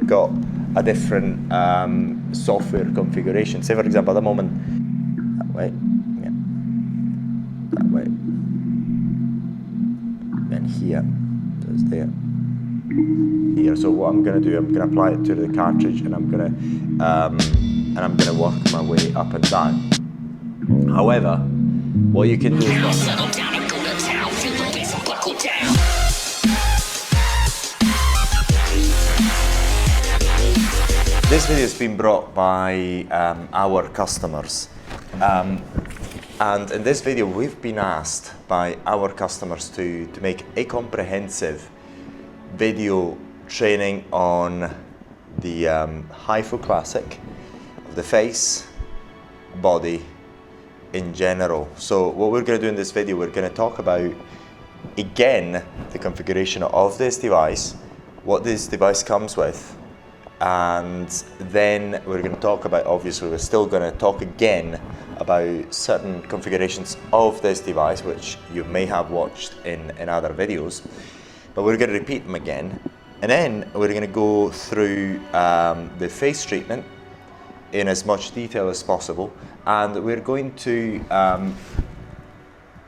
you've got a different software configuration. Say for example, at the moment, that way, yeah, that way, and here, so it's there, here. So what I'm going to do, I'm going to apply it to the cartridge, and I'm going to work my way up and down. However, what you can do is this video has been brought by our customers, and in this video we've been asked by our customers to make a comprehensive video training on the HIFU Classic, of the face, body in general. So what we're going to do in this video, we're going to talk about again the configuration of this device, what this device comes with, and then we're going to talk about, obviously we're still going to talk again about certain configurations of this device which you may have watched in other videos, but we're going to repeat them again, and then we're going to go through the face treatment in as much detail as possible, and we're going to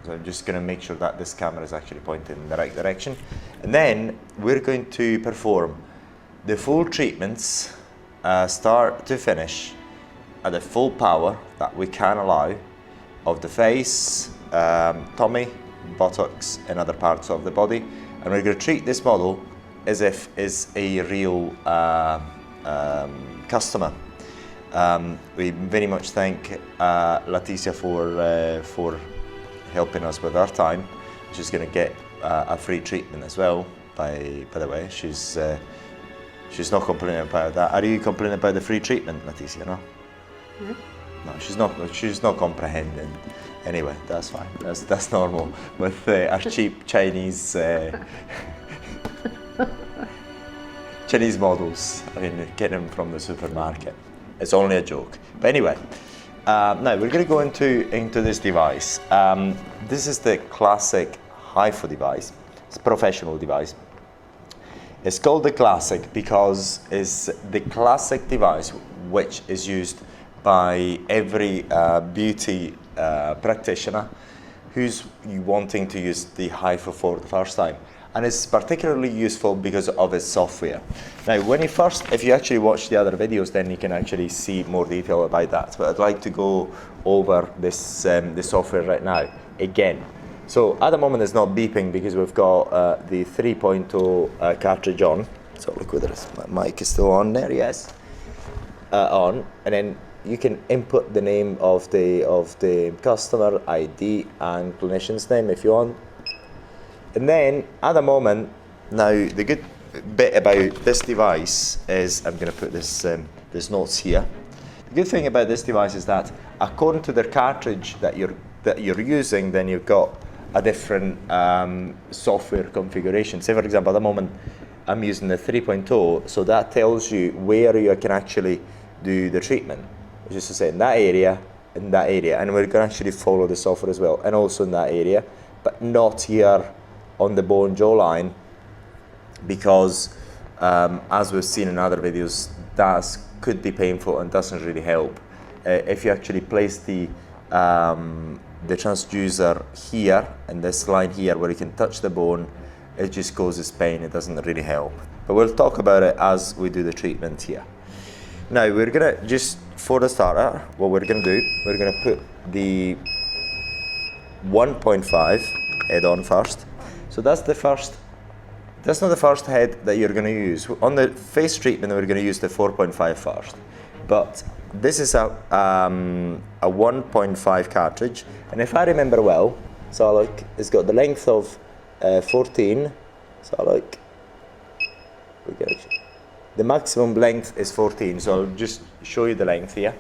so I'm just going to make sure that this camera is actually pointing in the right direction, and then we're going to perform the full treatments, start to finish, at the full power that we can allow of the face, tummy, buttocks, and other parts of the body. And we're going to treat this model as if it's a real customer. We very much thank Leticia for helping us with our time. She's going to get a free treatment as well. By the way, she's not complaining about that. Are you complaining about the free treatment, Leticia? No. Hmm? No, she's not comprehending. Anyway, that's fine. That's normal with our cheap Chinese Chinese models. I mean, get them from the supermarket. It's only a joke. But anyway, now we're going to go into this device. This is the classic HIFU device. It's a professional device. It's called the Classic because it's the classic device which is used by every beauty practitioner who's wanting to use the HIFU for the first time. And it's particularly useful because of its software. Now, if you actually watch the other videos, then you can actually see more detail about that. But I'd like to go over this the software right now again. So at the moment it's not beeping because we've got the 3.0 cartridge on. So look whether my mic is still on there, yes. On, and then you can input the name of the customer, ID, and clinician's name if you want. And then at the moment, now the good bit about this device is, I'm going to put this notes here. The good thing about this device is that according to the cartridge that you're using, then you've got a different software configuration. Say for example, at the moment I'm using the 3.0, so that tells you where you can actually do the treatment, which is to say in that area, and we're going to actually follow the software as well, and also in that area, but not here on the bone jaw line, because as we've seen in other videos, that could be painful and doesn't really help. If you actually place the transducer here, and this line here where you can touch the bone, it just causes pain. It doesn't really help. But we'll talk about it as we do the treatment here. Now we're gonna, just for the starter, what we're gonna do, we're gonna put the 1.5 head on first. So that's not the first head that you're gonna use. On the face treatment, we're gonna use the 4.5 first. But this is a 1.5 cartridge, and if I remember well, so look, it's got the length of 14. So look, the maximum length is 14. So I'll just show you the length here.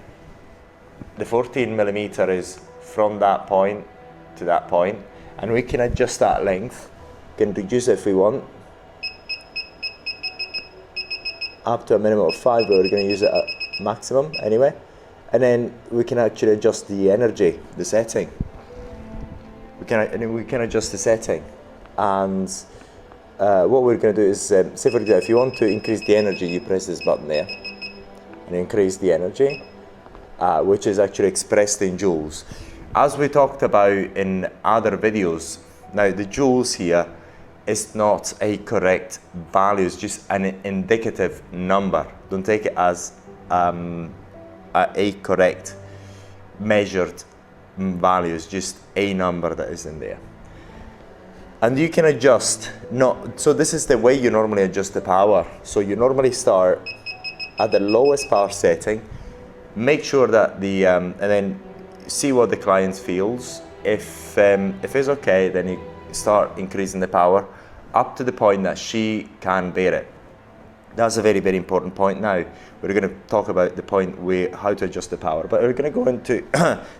The 14 millimeter is from that point to that point, and we can adjust that length. We can reduce it if we want, up to a minimum of 5, but we're going to use it at maximum anyway. And then we can actually adjust the energy, the setting. We can adjust the setting, and what we're going to do is, say for example, if you want to increase the energy, you press this button there and increase the energy, which is actually expressed in joules. As we talked about in other videos, now the joules here is not a correct value, it's just an indicative number. Don't take it as a correct measured value, it's just a number that is in there. And you can adjust, so this is the way you normally adjust the power. So you normally start at the lowest power setting, make sure that and then see what the client feels. If it's okay, then you start increasing the power up to the point that she can bear it. That's a very, very important point. Now we're going to talk about the point how to adjust the power, but we're going to go into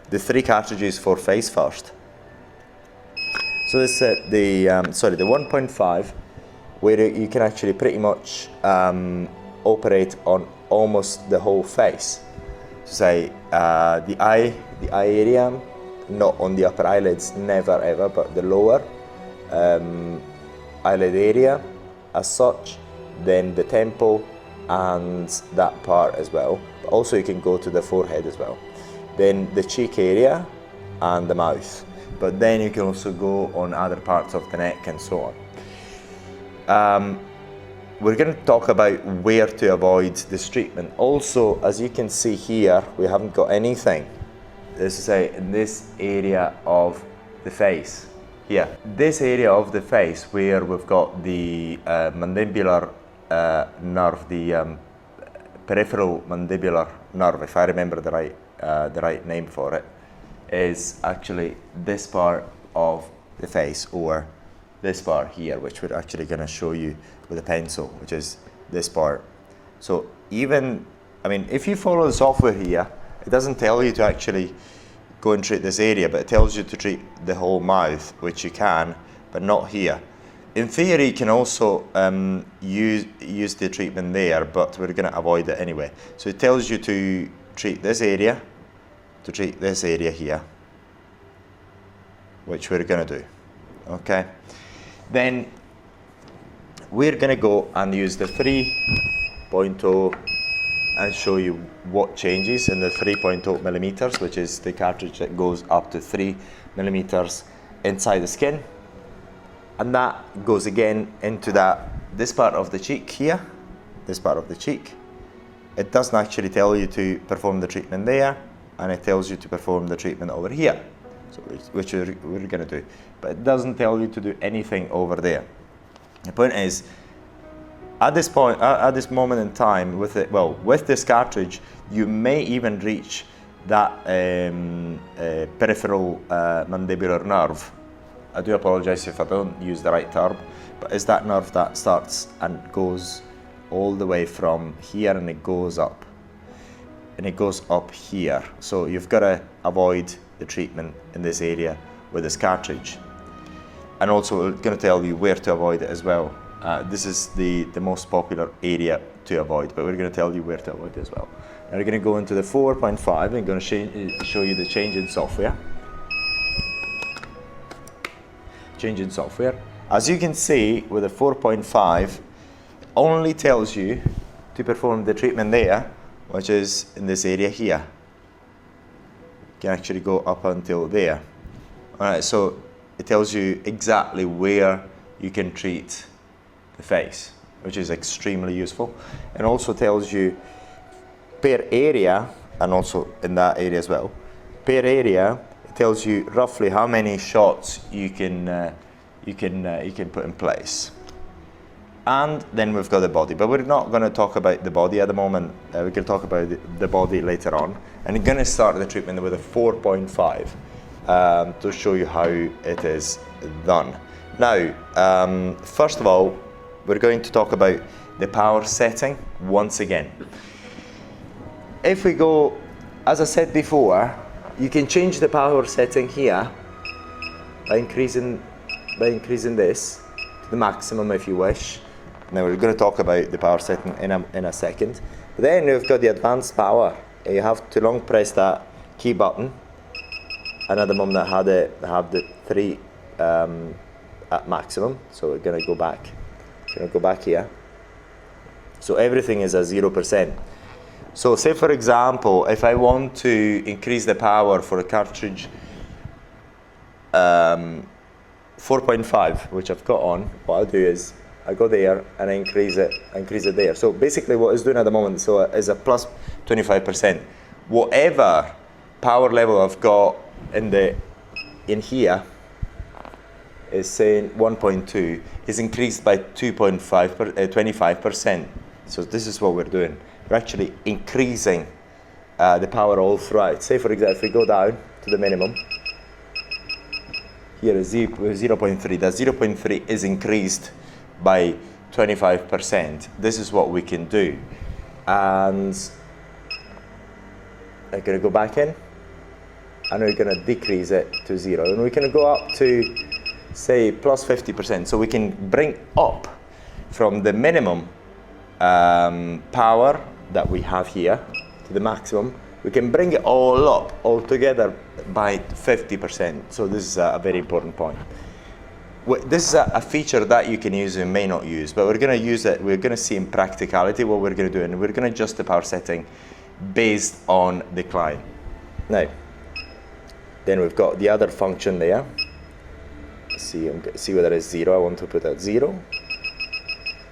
the 3 cartridges for face first. So this is the 1.5, where you can actually pretty much operate on almost the whole face. So say the eye area, not on the upper eyelids, never ever, but the lower eyelid area as such, then the temple and that part as well. But also you can go to the forehead as well. Then the cheek area and the mouth. But then you can also go on other parts of the neck and so on. We're going to talk about where to avoid this treatment. Also, as you can see here, we haven't got anything. This is in this area of the face. Here, this area of the face where we've got the mandibular nerve, the peripheral mandibular nerve, if I remember the right name for it, is actually this part of the face, or this part here, which we're actually going to show you with a pencil, which is this part. So if you follow the software here, it doesn't tell you to actually go and treat this area, but it tells you to treat the whole mouth, which you can, but not here. In theory, you can also use the treatment there, but we're going to avoid it anyway. So it tells you to treat this area, to treat this area here, which we're going to do. Okay, then we're going to go and use the 3.0 and show you what changes in the 3.0 millimeters, which is the cartridge that goes up to 3 millimeters inside the skin, and that goes again into this part of the cheek here, this part of the cheek. It doesn't actually tell you to perform the treatment there, and it tells you to perform the treatment over here, so which we're going to do, but it doesn't tell you to do anything over there. The point is, at this moment in time, with this cartridge, you may even reach that peripheral mandibular nerve. I do apologize if I don't use the right term, but it's that nerve that starts and goes all the way from here, and it goes up. And it goes up here. So you've got to avoid the treatment in this area with this cartridge. And also we're going to tell you where to avoid it as well. This is the most popular area to avoid, but we're going to tell you where to avoid it as well. Now we're going to go into the 4.5. I'm going to show you the change in software. Change in software. As you can see, with the 4.5, only tells you to perform the treatment there, which is in this area here. You can actually go up until there. Alright, so it tells you exactly where you can treat the face, which is extremely useful, and also tells you per area, and also in that area as well. Per area, it tells you roughly how many shots you can put in place. And then we've got the body, but we're not going to talk about the body at the moment. We can talk about the body later on. And we're going to start the treatment with a 4.5 to show you how it is done. Now, first of all, we're going to talk about the power setting once again. If we go, as I said before, you can change the power setting here by increasing this to the maximum if you wish. Now we're going to talk about the power setting in a second. But then you've got the advanced power. You have to long press that key button, and at the moment I have the 3 at maximum. So we're going to go back Gonna go back here. So everything is at 0%. So say for example, if I want to increase the power for a cartridge 4.5, which I've got on, what I'll do is I go there and I increase it there. So basically what it's doing at the moment, so is a plus 25%. Whatever power level I've got in here is saying 1.2 is increased by 25%. So this is what we're doing. We're actually increasing the power all throughout. Say for example, if we go down to the minimum, here is 0.3. That 0.3 is increased by 25%. This is what we can do. And I'm going to go back in, and we're going to decrease it to 0. And we can go up to, say, plus 50%. So we can bring up from the minimum power that we have here to the maximum. We can bring it all up, all together, by 50%. So this is a very important point. This is a feature that you can use and may not use, but we're going to use it. We're going to see in practicality what we're going to do, and we're going to adjust the power setting based on the client. Now, then we've got the other function there. See whether it's 0. I want to put at 0.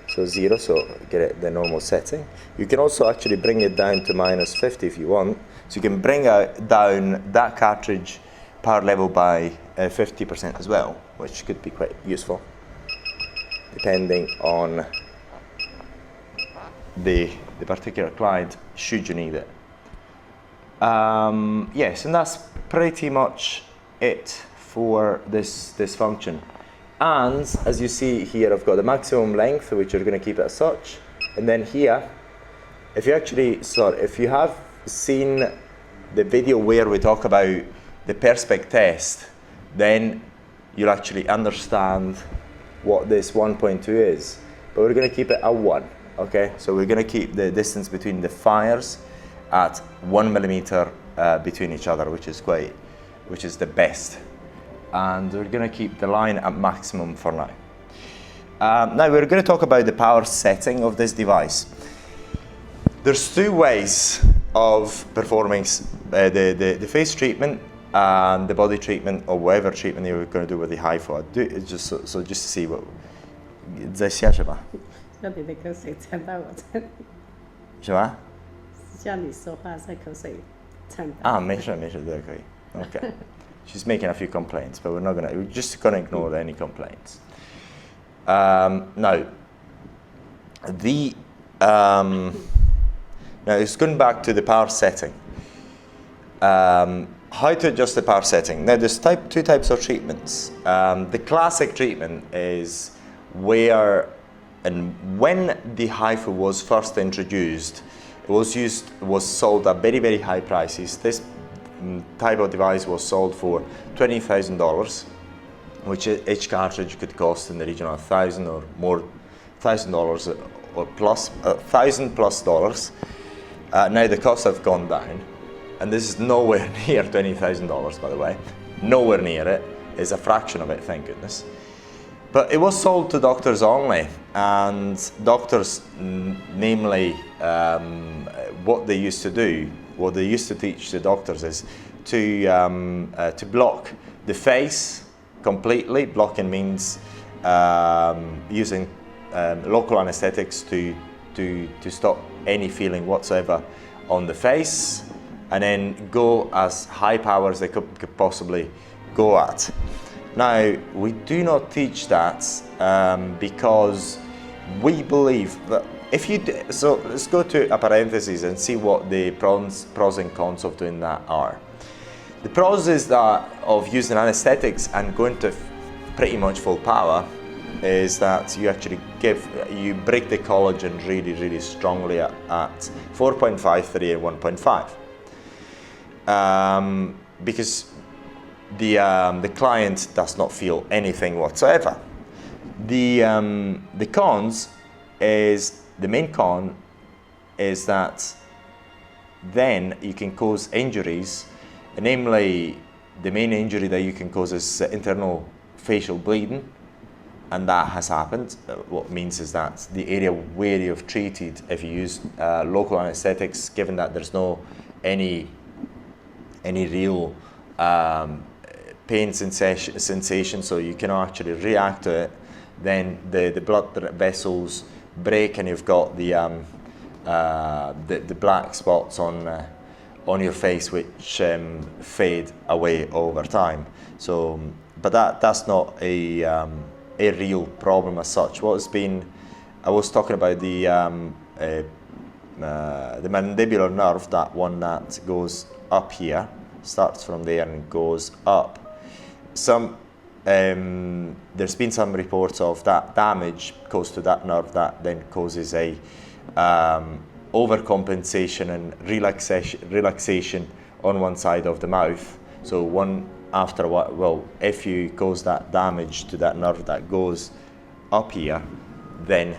So 0, so get it the normal setting. You can also actually bring it down to minus 50 if you want. So you can bring down that cartridge power level by 50% as well, which could be quite useful, depending on the particular client, should you need it. Yes, and that's pretty much it for this function. And as you see here, I've got the maximum length, which we're going to keep it as such. And then here, if you have seen the video where we talk about the Perspex test, then you'll actually understand what this 1.2 is. But we're going to keep it at 1. Okay, so we're going to keep the distance between the fires at 1 millimeter between each other, which is the best. And we're going to keep the line at maximum for now. Now we're going to talk about the power setting of this device. There's two ways of performing the face treatment and the body treatment, or whatever treatment you're going to do with the HIFU. Just to see what. 在下什么？叫你的口水沾到我这里。什么？叫你说话，在口水沾到。啊，没事，这个可以。Okay. She's making a few complaints, but we're just gonna ignore any complaints. Now it's going back to the power setting. How to adjust the power setting? Now there's two types of treatments. The classic treatment is where and when the HIFU was first introduced, it was sold at very, very high prices. This type of device was sold for $20,000, which each cartridge could cost in the region of $1,000 or more, $1,000 or plus, $1,000+. Now the costs have gone down, and this is nowhere near $20,000, by the way. Nowhere near it. It's a fraction of it, thank goodness. But it was sold to doctors only, and doctors, namely, what they used to do, what they used to teach the doctors is to block the face completely. Blocking means using local anesthetics to stop any feeling whatsoever on the face, and then go as high power as they could possibly go at. Now, we do not teach that because we believe that so let's go to a parenthesis and see what the pros and cons of doing that are. The pros is that of using anesthetics and going to pretty much full power is that you actually break the collagen really, really strongly at 4.53 and 1.5. Because the client does not feel anything whatsoever. The cons is, the main con is that then you can cause injuries, namely the main injury that you can cause is internal facial bleeding, and that has happened, what it means is that the area where you've treated, if you use local anesthetics, given that there's no any real pain sensation, so you cannot actually react to it, then the blood vessels break and you've got the black spots on your face, which fade away over time. So, but that's not a real problem as such. What has been, I was talking about the mandibular nerve, that one that goes up here, starts from there and goes up. There's been some reports of that damage caused to that nerve that then causes a overcompensation and relaxation on one side of the mouth. So one after a while, well, if you cause that damage to that nerve that goes up here, then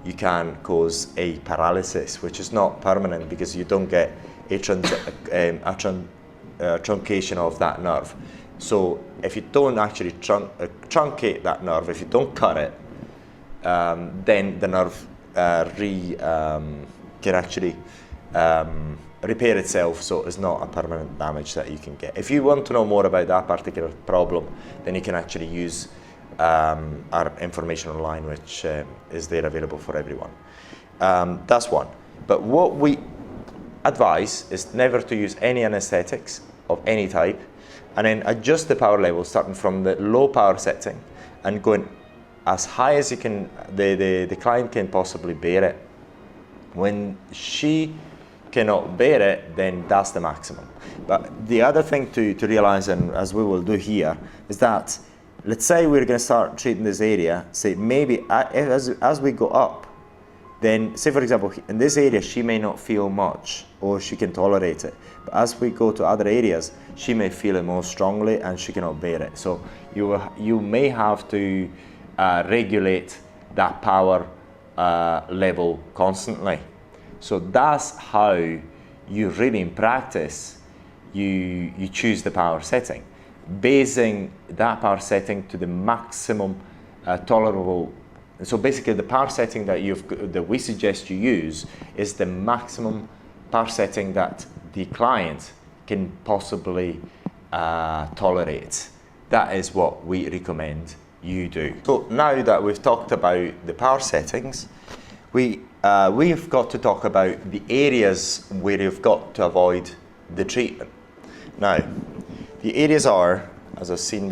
you can cause a paralysis, which is not permanent because you don't get a truncation of that nerve. So if you don't actually truncate that nerve, if you don't cut it, then the nerve can actually repair itself, so it's not a permanent damage that you can get. If you want to know more about that particular problem, then you can actually use our information online, which is there available for everyone. That's one. But what we advise is never to use any anesthetics of any type, and then adjust the power level starting from the low power setting and going as high as you can, the client can possibly bear it. When she cannot bear it, then that's the maximum. But the other thing to realize, and as we will do here, is that let's say we're going to start treating this area, say maybe as we go up, then say for example in this area she may not feel much or she can tolerate it, but as we go to other areas she may feel it more strongly and she cannot bear it. So you may have to regulate that power level constantly. So that's how you really in practice you choose the power setting, basing that power setting to the maximum tolerable. So basically the power setting that we suggest you use is the maximum power setting that the client can possibly tolerate. That is what we recommend you do. So now that we've talked about the power settings, we've got to talk about the areas where you've got to avoid the treatment. Now, the areas are, as I've said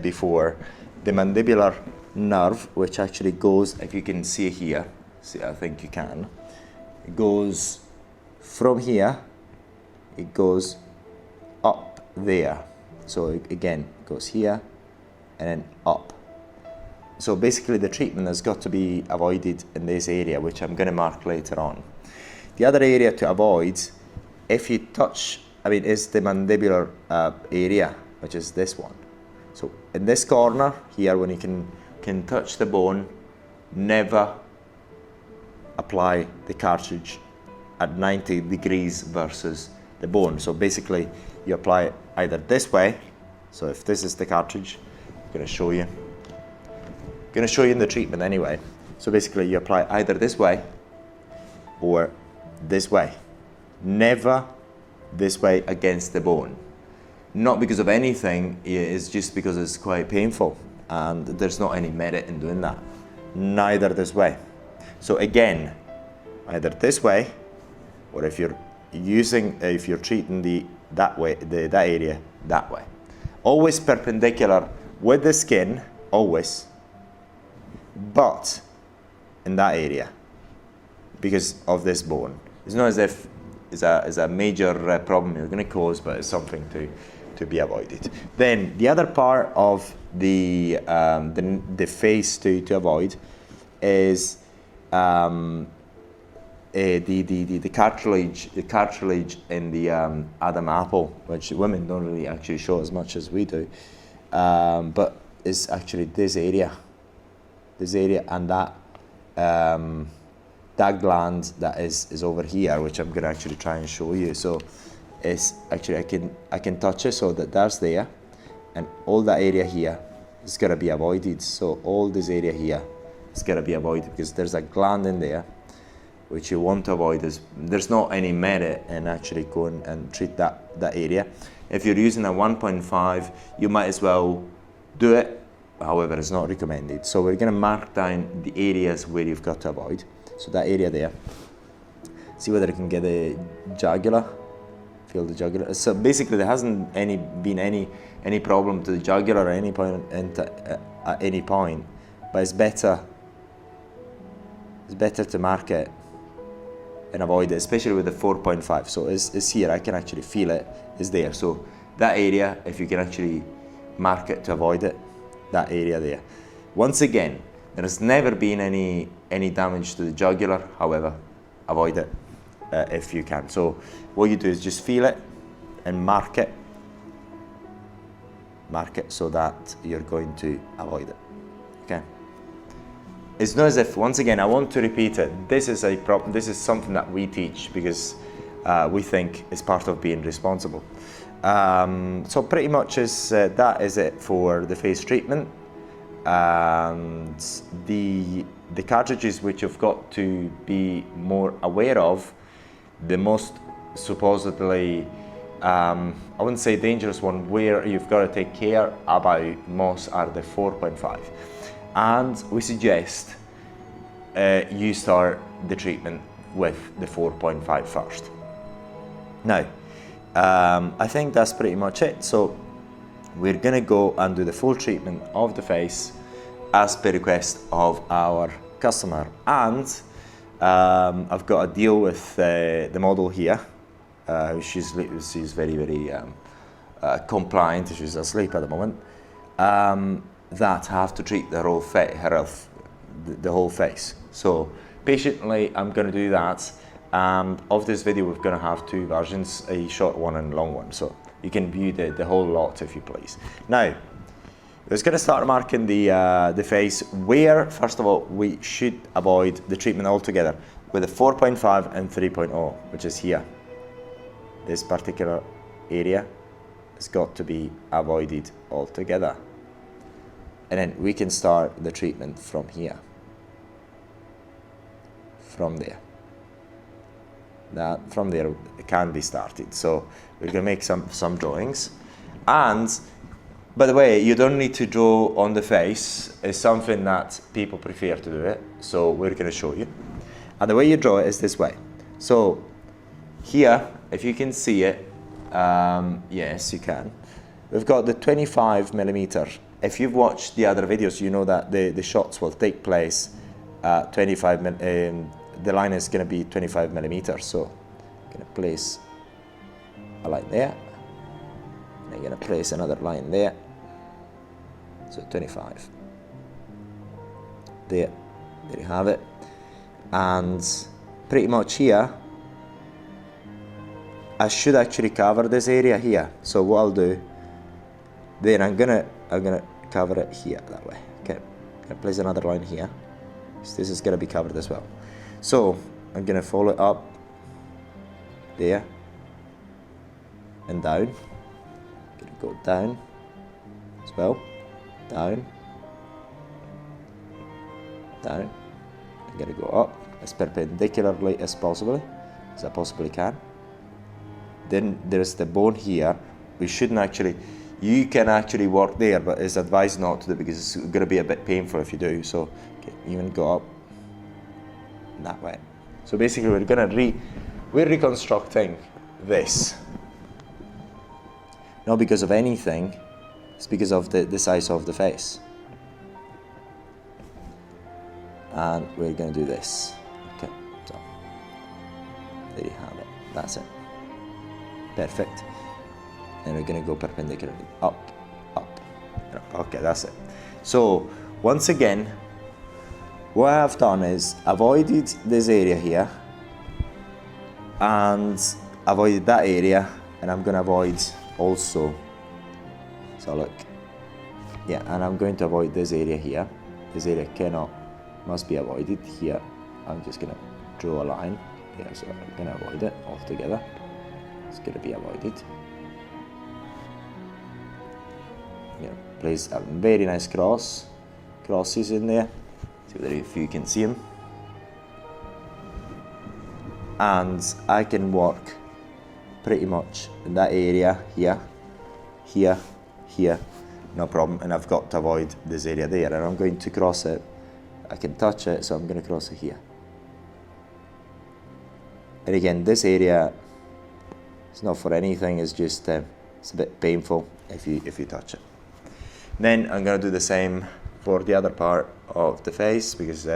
before, the mandibular nerve, which actually goes, if you can see here, I think you can, it goes from here, it goes up there. So again, it goes here and then up. So basically the treatment has got to be avoided in this area, which I'm going to mark later on. The other area to avoid, if you touch, is the mandibular area, which is this one. So in this corner here, when you can touch the bone, never apply the cartridge at 90 degrees versus the bone. So basically you apply it either this way. So if this is the cartridge, I'm going to show you in the treatment anyway. So basically you apply either this way or this way. Never this way against the bone. Not because of anything, it's just because it's quite painful and there's not any merit in doing that. Neither this way. So again, either this way, or if you're treating that area, that way. Always perpendicular with the skin, always, but in that area because of this bone. It's not as if it's a major problem you're going to cause, but it's something to be avoided. Then the other part of the face to avoid is the cartilage in the Adam apple, which women don't really actually show as much as we do, but it's actually this area and that gland that is over here, which I'm going to actually try and show you. So it's actually I can touch it, so that's there, and all that area here is going to be avoided. So all this area here is going to be avoided because there's a gland in there which you want to avoid. There's not any merit in actually going and treat that area. If you're using a 1.5, you might as well do it. However, it's not recommended. So we're going to mark down the areas where you've got to avoid. So that area there. See whether you can get the jugular. Feel the jugular. So basically, there hasn't been any problem to the jugular at any point at any point. But it's better to mark it and avoid it, especially with the 4.5. So it's here. I can actually feel it. It's there. So that area, if you can actually mark it to avoid it, that area there. Once again, there has never been any damage to the jugular. However, avoid it if you can. So what you do is just feel it and mark it so that you're going to avoid it. Okay. It's not as if, once again, I want to repeat it. This is something that we teach because we think it's part of being responsible. So pretty much that is it for the face treatment. And the cartridges which you've got to be more aware of, the most supposedly, I wouldn't say dangerous one, where you've got to take care about most are the 4.5. And we suggest you start the treatment with the 4.5 first. Now, I think that's pretty much it. So we're going to go and do the full treatment of the face as per request of our customer. And I've got a deal with the model here. She's very, very compliant. She's asleep at the moment. That have to treat the whole face. So patiently, I'm going to do that. Of this video, we're going to have two versions, a short one and a long one. So you can view the whole lot if you please. Now, we're going to start marking the face where, first of all, we should avoid the treatment altogether with a 4.5 and 3.0, which is here. This particular area has got to be avoided altogether. And then we can start the treatment from here, from there. That from there it can be started. So we're going to make some drawings. And by the way, you don't need to draw on the face. It's something that people prefer to do it. So we're going to show you. And the way you draw it is this way. So here, if you can see it, yes, you can. We've got the 25mm. If you've watched the other videos, you know that the shots will take place at 25. The line is going to be 25mm. So I'm going to place a line there. And I'm going to place another line there. So 25. There you have it. And pretty much here, I should actually cover this area here. So what I'll do, then I'm gonna cover it here that way. Okay, I'm gonna place another line here. So this is gonna be covered as well. So I'm gonna follow it up there and down. Gonna go down as well, down, down. I'm gonna go up as perpendicularly as possibly, as I possibly can. Then there's the bone here. We shouldn't actually, you can actually work there, but it's advised not to do because it's going to be a bit painful if you do. So okay, even go up that way. So basically we're reconstructing this. Not because of anything, it's because of the size of the face. And we're going to do this. Okay, so there you have it. That's it. Perfect. And we're going to go perpendicularly up, up, up. Okay, that's it. So once again, what I've done is avoided this area here and avoided that area, and I'm going to avoid also, so look, yeah, and I'm going to avoid this area here. This area must be avoided here. I'm just going to draw a line here, so I'm going to avoid it altogether. It's going to be avoided. Yeah, place a very nice crosses in there. See if you can see them. And I can work pretty much in that area here, here, here, no problem. And I've got to avoid this area there. And I'm going to cross it. I can touch it, so I'm going to cross it here. And again, this area, it's not for anything. It's just it's a bit painful if you touch it. Then I'm going to do the same for the other part of the face, because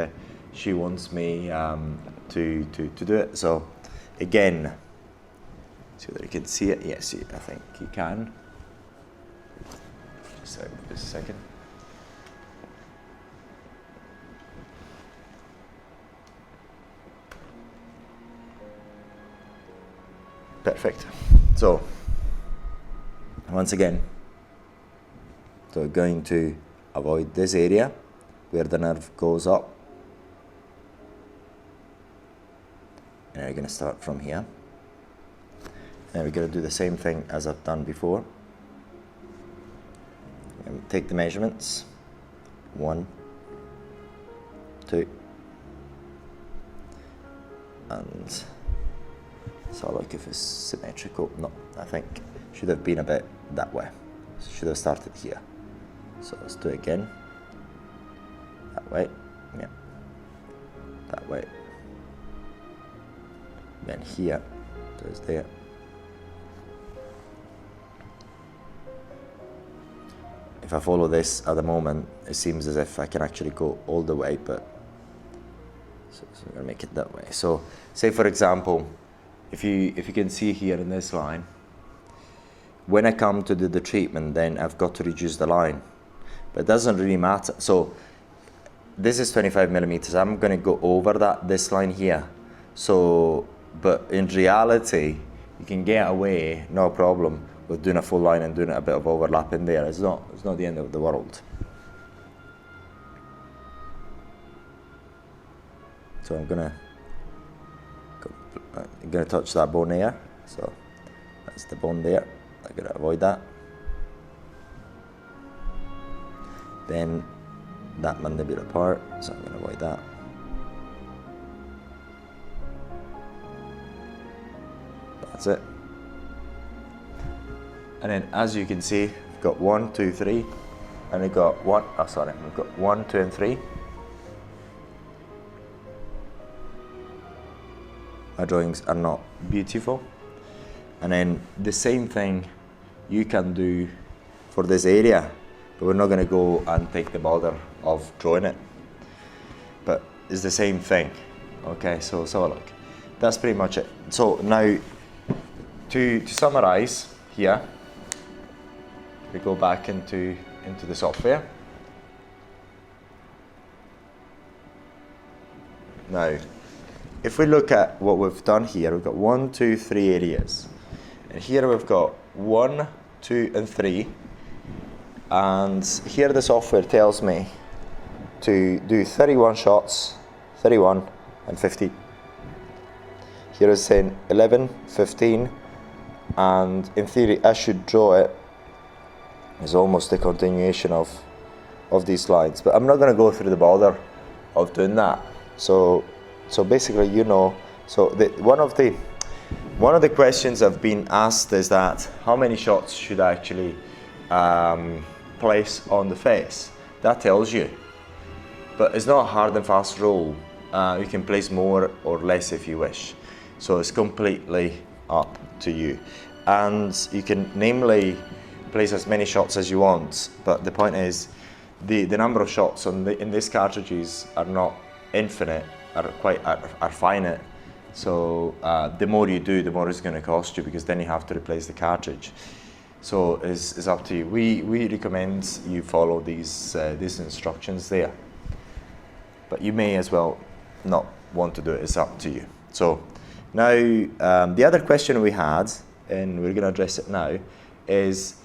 she wants me to do it. So again, see whether you can see it. Yes, I think you can. Just a second. Perfect. So once again, so we're going to avoid this area where the nerve goes up. And we're going to start from here. And we're going to do the same thing as I've done before. And take the measurements. 1, 2. And so look if it's symmetrical. No, I think should have been a bit that way. Should have started here. So let's do it again. That way, yeah. That way. Then here, there's there. If I follow this at the moment, it seems as if I can actually go all the way, but so I'm gonna make it that way. So say for example, if you can see here in this line, when I come to do the treatment, then I've got to reduce the line. But it doesn't really matter. So this is 25 millimeters. I'm going to go over this line here. So, but in reality, you can get away, no problem, with doing a full line and doing a bit of overlap in there. It's not the end of the world. So I'm gonna touch that bone there. So that's the bone there. I'm gonna avoid that. Then that mandibular part, so I'm going to avoid that. That's it. And then as you can see, we've got 1, 2, 3, and we've got we've got 1, 2, and 3. My drawings are not beautiful. And then the same thing you can do for this area. But we're not going to go and take the bother of drawing it. But it's the same thing. Okay, so let's have a look. That's pretty much it. So now, to summarize here, we go back into the software. Now, if we look at what we've done here, we've got 1, 2, 3 areas. And here we've got 1, 2, and 3. And here the software tells me to do 31 shots, 31 and 15. Here is saying 11, 15, and in theory I should draw it as almost a continuation of these lines. But I'm not going to go through the bother of doing that. So basically, so one of the questions I've been asked is that how many shots should I actually place on the face? That tells you, but it's not a hard and fast rule. You can place more or less if you wish, so it's completely up to you. And you can namely place as many shots as you want, but the point is the number of shots in these cartridges are not infinite, are finite. So the more you do, the more it's going to cost you, because then you have to replace the cartridge. So it's up to you. We recommend you follow these instructions there, but you may as well not want to do it. It's up to you. So now the other question we had, and we're going to address it now, is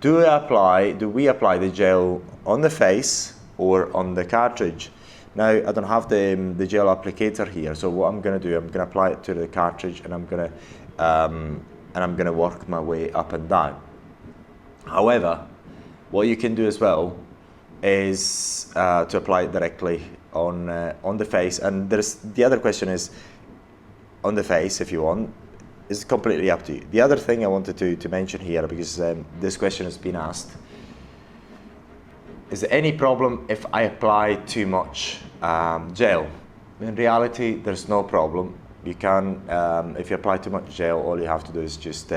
do we apply the gel on the face or on the cartridge? Now I don't have the gel applicator here, so what I'm going to do, I'm going to apply it to the cartridge, and I'm going to work my way up and down. However, what you can do as well is to apply it directly on the face. And there's the other question is on the face, if you want, is completely up to you. The other thing I wanted to mention here, because this question has been asked, is there any problem if I apply too much gel? In reality, there's no problem. You can, if you apply too much gel, all you have to do is just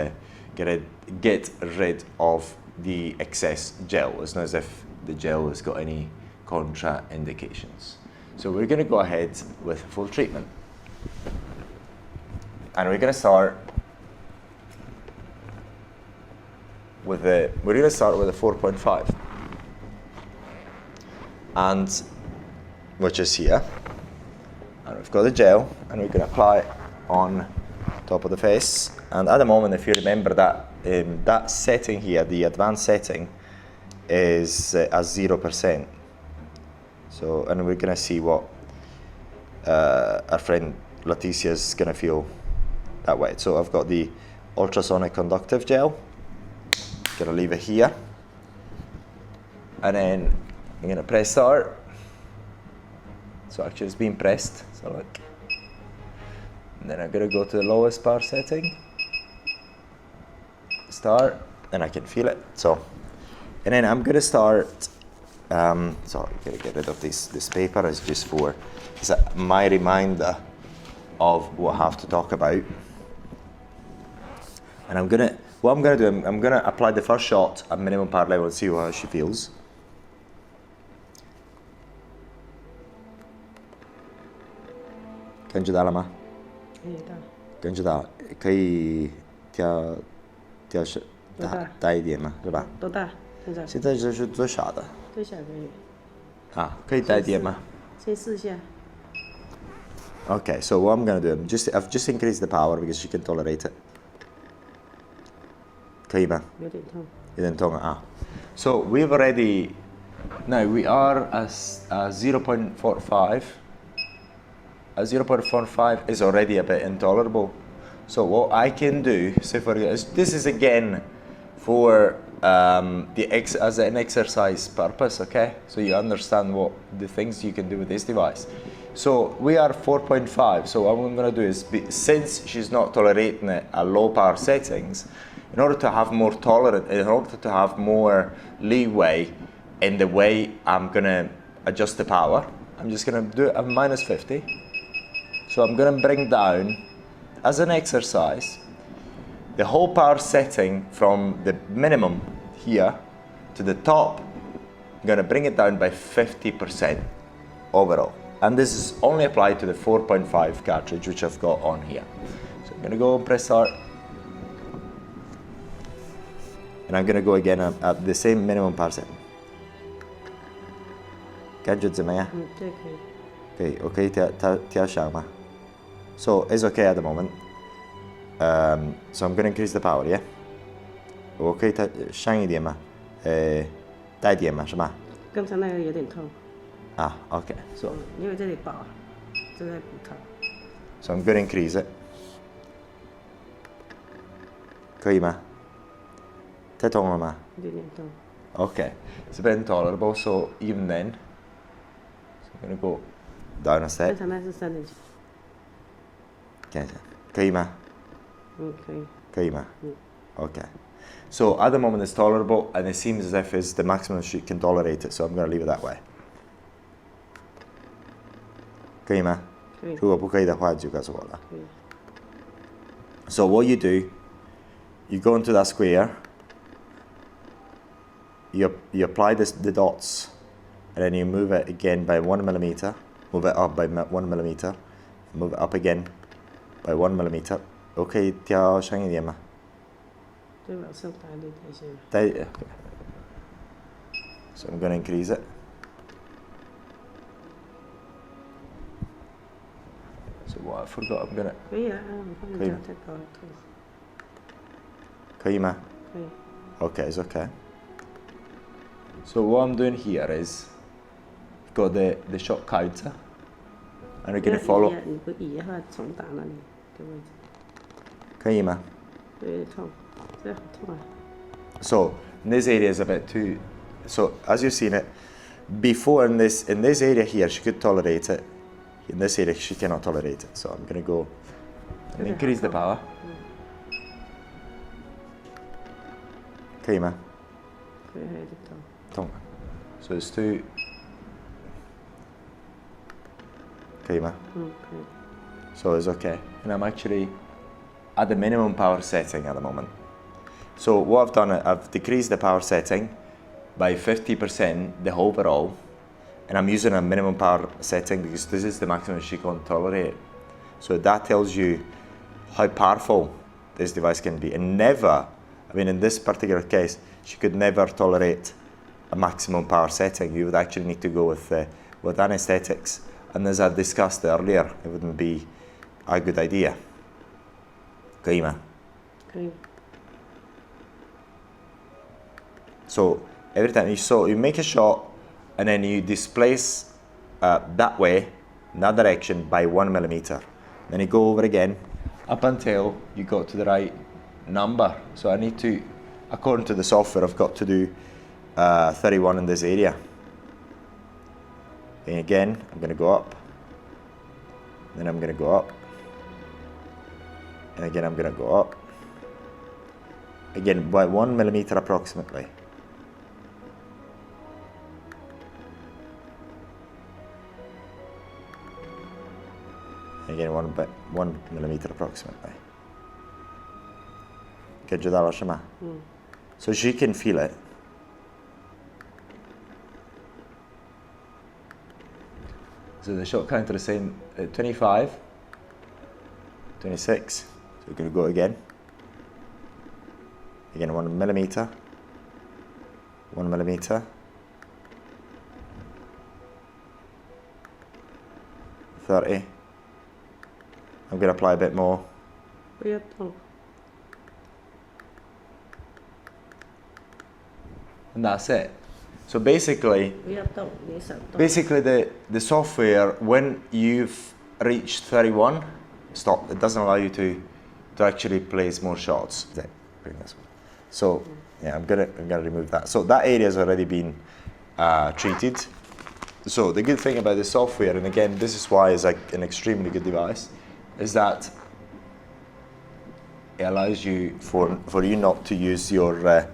get rid of the excess gel. It's not as if the gel has got any contraindications. So we're going to go ahead with full treatment. And we're going to start with a 4.5. And which is here. And we've got the gel, and we're going to apply it on top of the face. And at the moment, if you remember that that setting here, the advanced setting, is at 0%. So, and we're going to see what our friend Leticia is going to feel that way. So I've got the ultrasonic conductive gel. Going to leave it here, and then I'm going to press start. So actually it's being pressed, so look. And then I'm going to go to the lowest power setting, start, and I can feel it. So, and then I'm going to start, so I'm going to get rid of this paper. It's just for, it's my reminder of what I have to talk about. And what I'm going to do, I'm going to apply the first shot at minimum power level and see how she feels.跟着到了吗？可以的。跟着到，可以调大一点吗？是吧？多大？现在这是最小的。最小可以。啊，可以大一点吗？先试一下。Okay, so what I'm gonna do, I've just increased the power because she can tolerate it. 可以吗？有点痛。有点痛啊。So we've already, now we are at 0.45. A 0.45 is already a bit intolerable. So what I can do, say for this is again for as an exercise purpose, okay? So you understand what the things you can do with this device. So we are 4.5. So what I'm going to do is, since she's not tolerating it at low power settings, in order to have more tolerant, in order to have more leeway in the way I'm going to adjust the power, I'm just going to do it at minus 50. So I'm going to bring down, as an exercise, the whole power setting from the minimum here to the top. I'm going to bring it down by 50% overall. And this is only applied to the 4.5 cartridge, which I've got on here. So I'm going to go and press start. And I'm going to go again at the same minimum power setting. 感觉怎么样？这可以。可以，我可以调小吗？ So it's okay at the moment. So I'm going to increase the power, yeah? 我可以上一点吗？大一点吗？是吗？刚才那个有点痛。啊 ，OK. So 因为这里薄，这在骨头。So I'm going to increase it. 可以吗？太痛了吗？有点痛。Okay. It's a bit intolerable, so even then, so I'm going to go down a step. 刚才那是3.9。看一下，可以吗？可以。可以吗？Okay. So at the moment it's tolerable, and it seems as if it's the maximum she can tolerate it. So I'm going to leave it that way. 可以吗？可以。如果不可以的话，就告诉我了。可以。So what you do, you go into that square. You apply the dots, and then you move it again by 1 millimeter. Move it up by 1 millimeter. Move it up again by 1 millimeter. Okay, 调上一点吗？对，往上抬一点先。Okay. So I'm going to increase it. So what I forgot, I'm going to. 可以啊，我看你脚太高了，痛。可以吗？可以。Okay, it's okay. So what I'm doing here is, I've got the shot counter, and we're going to follow. 你不移的话，重打那里的位置。可以吗？有点痛，这好痛啊。 So in this area is a bit too So as you've seen it, before in this area here, she could tolerate it. In this area, she cannot tolerate it. So I'm going to go and increase the power. Prima. Tonga. So it's 2. Prima. So it's okay. And I'm actually at the minimum power setting at the moment. So what I've done, I've decreased the power setting by 50%, the overall, and I'm using a minimum power setting because this is the maximum she can tolerate. So that tells you how powerful this device can be. And never, I mean in this particular case, she could never tolerate a maximum power setting. You would actually need to go with anesthetics. And as I've discussed earlier, it wouldn't be a good idea. Prima. So every time you make a shot and then you displace that way, in that direction by 1 millimeter. Then you go over again up until you got to the right number. So I need to, according to the software, I've got to do 31 in this area. And again, I'm going to go up. Then I'm going to go up. And again, I'm going to go up. Again, by 1 millimeter approximately. Again, 1 millimeter approximately. So she can feel it. So the shot counter is saying 25, 26. So we're going to go again. Again, 1 millimeter, 1 millimeter, 30. I'm going to apply a bit more. And that's it. So basically the software, when you've reached 31, stop. It doesn't allow you to actually place more shots. Okay, bring this one. So yeah, I'm gonna remove that. So that area has already been treated. So the good thing about the software, and again, this is why it's like an extremely good device, is that it allows you for you not to use your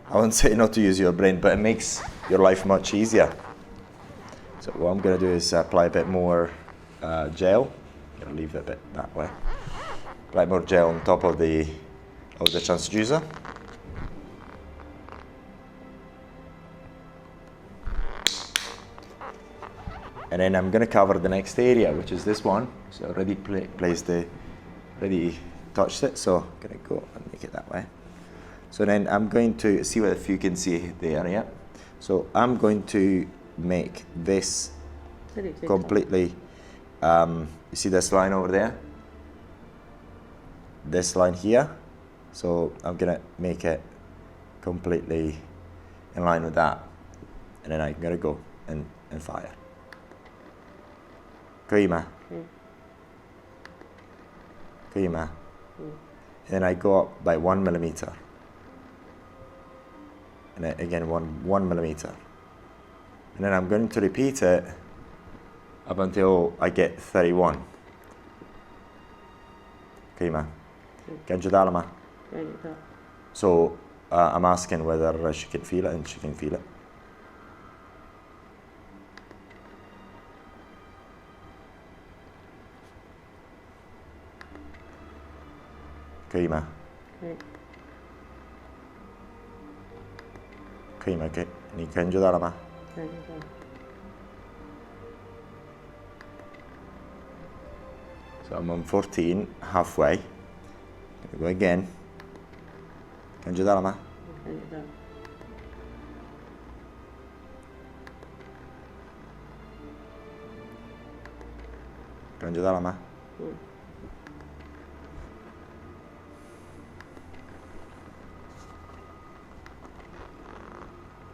I won't say not to use your brain, but it makes your life much easier. So what I'm going to do is apply a bit more gel. I'm going to leave it a bit that way. Apply more gel on top of the transducer. And then I'm going to cover the next area, which is this one. So already already touched it, so I'm going to go and make it that way. So then I'm going to see if you can see the area. So I'm going to make this completely, you see this line over there? This line here. So I'm gonna make it completely in line with that. And then I'm gonna go and fire. Prima. Prima. And then I go up by 1 millimeter. And then again 1 millimeter. And then I'm going to repeat it up until I get 31. Prima. Cangiudalama. So I'm asking whether she can feel it, and she can feel it. Prima. Prima che ni cangiudalama. So I'm on 14, halfway. Gonna go again. Cangiudalama. Cangiudalama.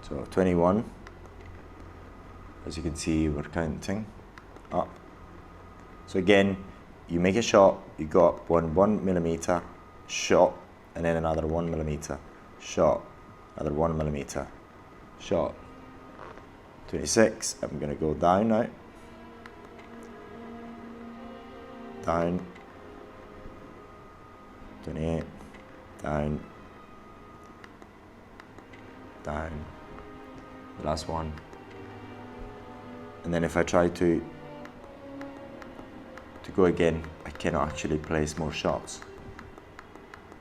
So 21. As you can see, we're counting up. So again, you make a shot, you go up 1 millimeter, shot, and then another 1 millimeter, shot, another 1 millimeter, shot 26. I'm going to go down now. Down. 28. Down. Down. The last one. And then if I try to go again, I cannot actually place more shots.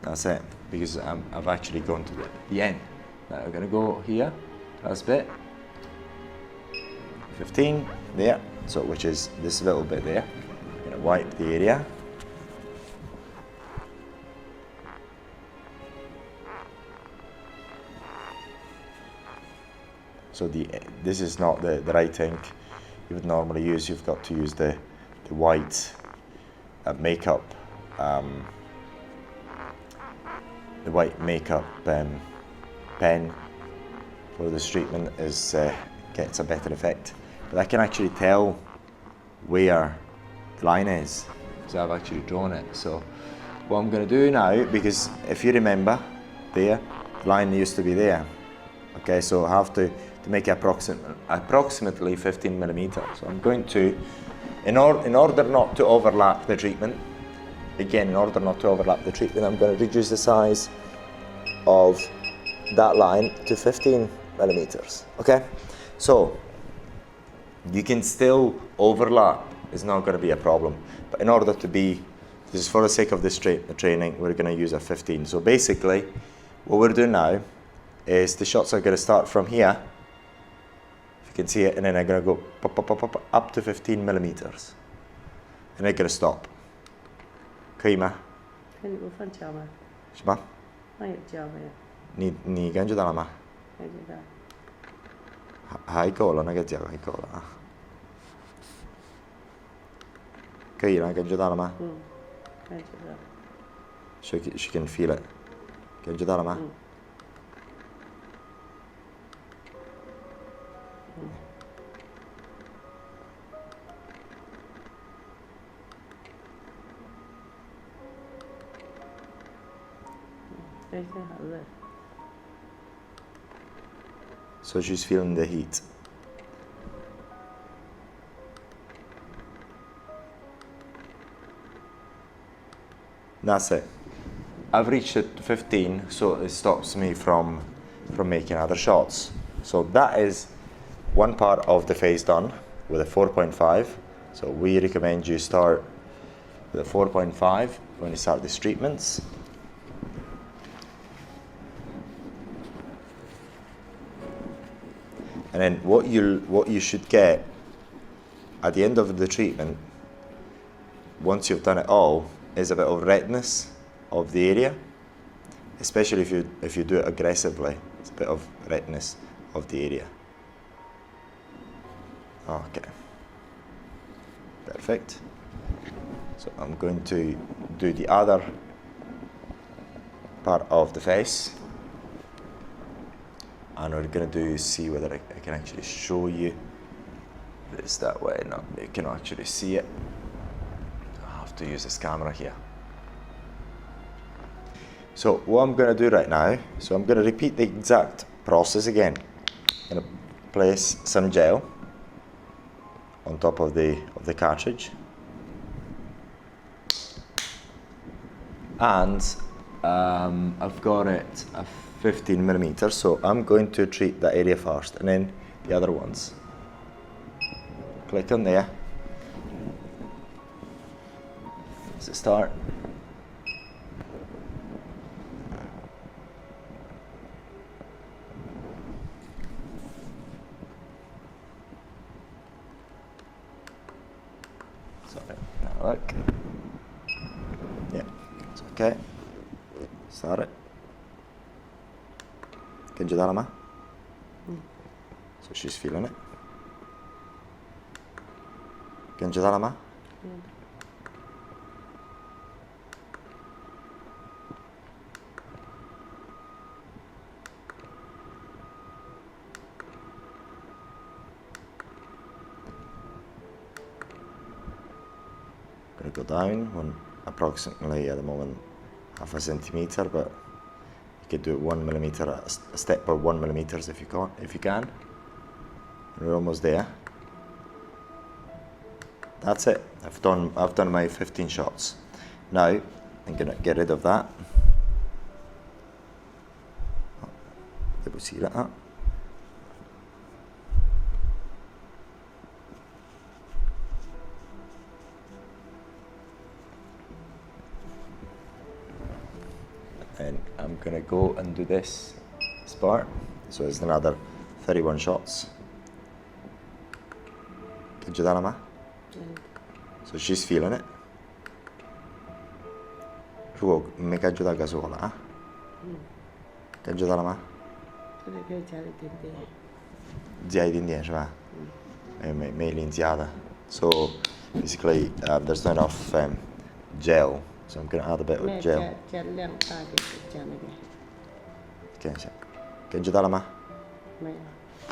That's it, because I've actually gone to the end. Now I'm going to go here, last bit. 15 there, so which is this little bit there. I'm going to wipe the area. So this is not the right ink you would normally use. You've got to use the white makeup, the white makeup pen for this treatment gets a better effect. But I can actually tell where the line is, so I've actually drawn it. So what I'm going to do now, because if you remember there, the line used to be there. Okay, so I have to make it approximately 15 millimeters. So I'm going to, in order not to overlap the treatment, again, I'm going to reduce the size of that line to 15 millimeters. Okay, so you can still overlap. It's not going to be a problem. But in order to be, this is for the sake of this training, we're going to use a 15. So basically, what we're doing now is the shots are going to start from here, if you can see it, and then I'm going to go pop, pop, pop, pop, up to 15 millimeters. And I'm going to stop. 可以吗？可以，我放脚吗？什么？放有脚没有？你感觉到了吗？感觉到。还够了，那个脚还够了啊。可以了，感觉到了吗？嗯，感觉到。She can feel it. 感觉到了吗？嗯。非常好热。So she's feeling the heat. That's it. I've reached 15, so it stops me from making other shots. So that is one part of the face done with a 4.5. So we recommend you start with a 4.5 when you start these treatments. And then what you should get at the end of the treatment, once you've done it all, is a bit of redness of the area, especially if you do it aggressively. It's a bit of redness of the area. Okay, perfect. So I'm going to do the other part of the face, and we're going to see whether I can actually show you this that way. No, you can actually see it. I have to use this camera here. So what I'm going to do right now, so I'm going to repeat the exact process again. I'm going to place some gel on top of the cartridge, and I've got it a 15 millimeters, so I'm going to treat that area first and then the other ones. Click on there. So start. Sorry, now look. Yeah, it's okay. Start it. Can you do that? So she's feeling it. Can you do that? Going to go down approximately at the moment 0.5 centimeter, but you could do it 1 millimeter, a step per 1 millimeters if you can. And we're almost there. That's it. I've done my 15 shots. Now I'm gonna get rid of that. Devo uscire. And I'm gonna go and do this part. So it's another 31 shots. Can you that, Ma? So she's feeling it. Ruo, mi can you da sola, eh? Can you that, Ma? 这里可以加一点点。加一点点是吧？没淋加的。So basically, there's not enough gel, so I'm gonna add a bit of gel. 加量大一点，加那个。看一下，跟住得了吗？没有。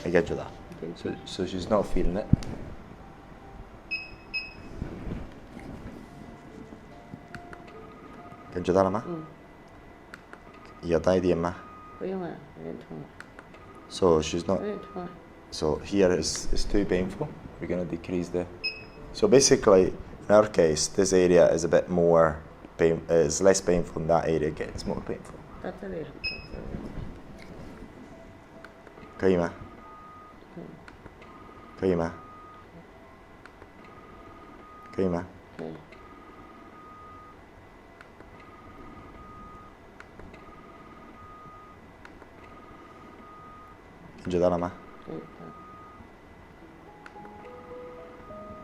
你跟住得。So she's not feeling it. 跟住得了吗？要大一点吗？不用了，有点痛了。So she's not. 有点痛了。So here is too painful. We're gonna decrease the. So basically, in our case, this area is a bit more is less painful, and that area gets more painful. 到这里很痛。可以吗？可以吗？可以吗？可以。跟住得了吗？可以。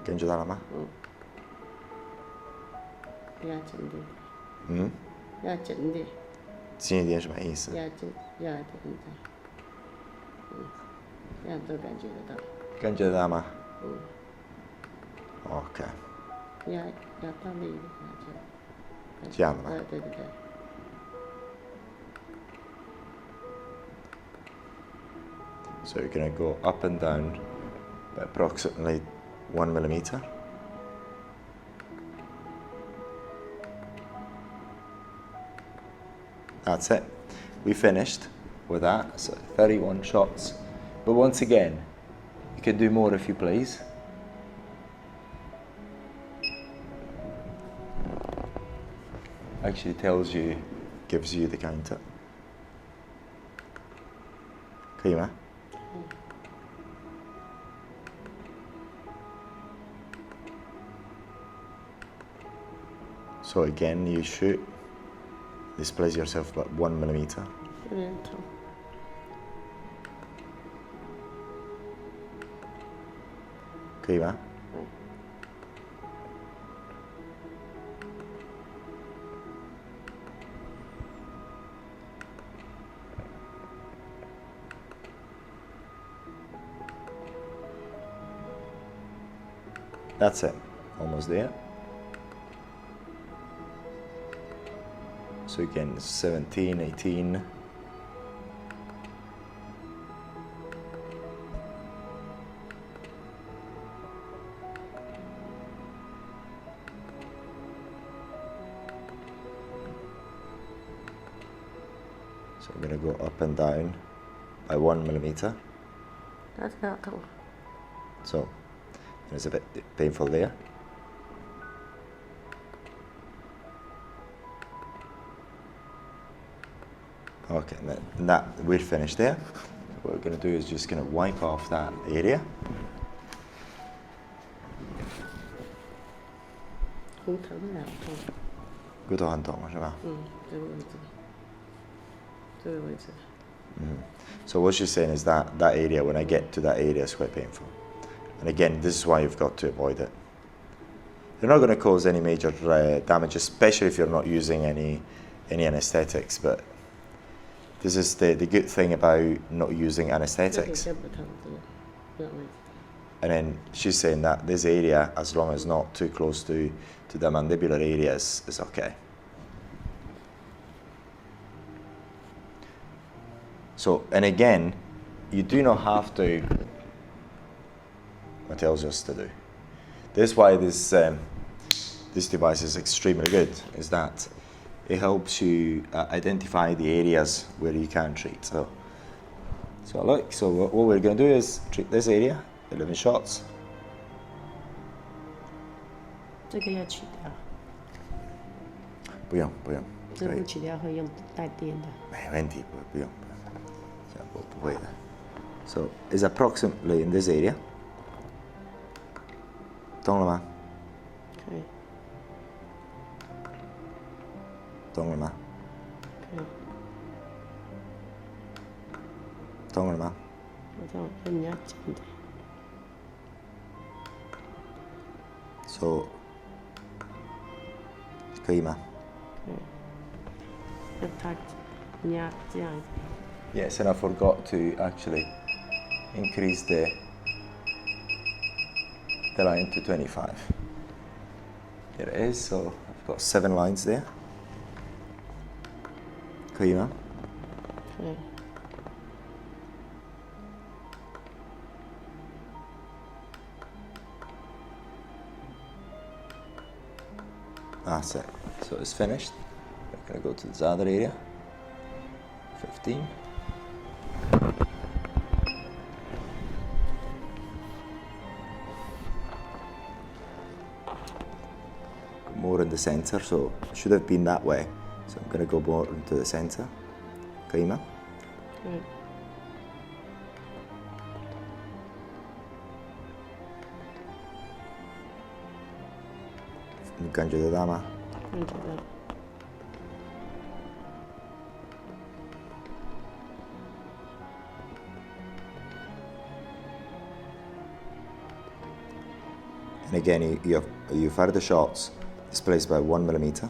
跟住得了吗？压紧点。压紧点。近一点什么意思？压紧，压紧点。这样都感觉得到。感觉得到吗？OK。压到那里，这样的吗？对。So you're going to go up and down by approximately 1 millimeter. That's it. We finished with that. So 31 shots. But once again, you can do more if you please. Actually gives you the counter. 可以吗？So again, you shoot, displace yourself about 1 millimeter. 有点痛。可以吗？That's it, almost there. So again, 17, 18. So I'm going to go up and down by 1 millimeter. That's not cool. So it's a bit painful there. Okay, and that we're finished there. What we're going to do is just going to wipe off that area. 骨头很痛。骨头很痛是吧？这个位置。这个位置。So what she's saying is that area, when I get to that area, is quite painful. And again, this is why you've got to avoid it. You're not going to cause any major damage, especially if you're not using any anesthetics. But this is the good thing about not using anesthetics. And then she's saying that this area, as long as not too close to the mandibular area, is okay. So, and again, you do not have to, what tells us to do. This is why this device is extremely good, is that it helps you identify the areas where you can treat. So look, so what we're going to do is treat this area, 11 shots. 这个要取掉，不用，这不取掉会用带电的。没问题，不用，这样不会的。So it's approximately in this area. 懂了吗？可以。懂了吗？可以。懂了吗？我懂，你要讲的。So 可以吗？可以。那他，你要这样。Yes, and I forgot to actually increase the line to 25. There it is, so I've got 7 lines there. 可以吗？可以。That's it. So it's finished. We're going to go to this other area. 15. More in the center, so it should have been that way. So I'm going to go more into the center. 可以吗？可以。你感觉得到吗？感觉到。And again, you fire the shots displaced by 1 millimeter.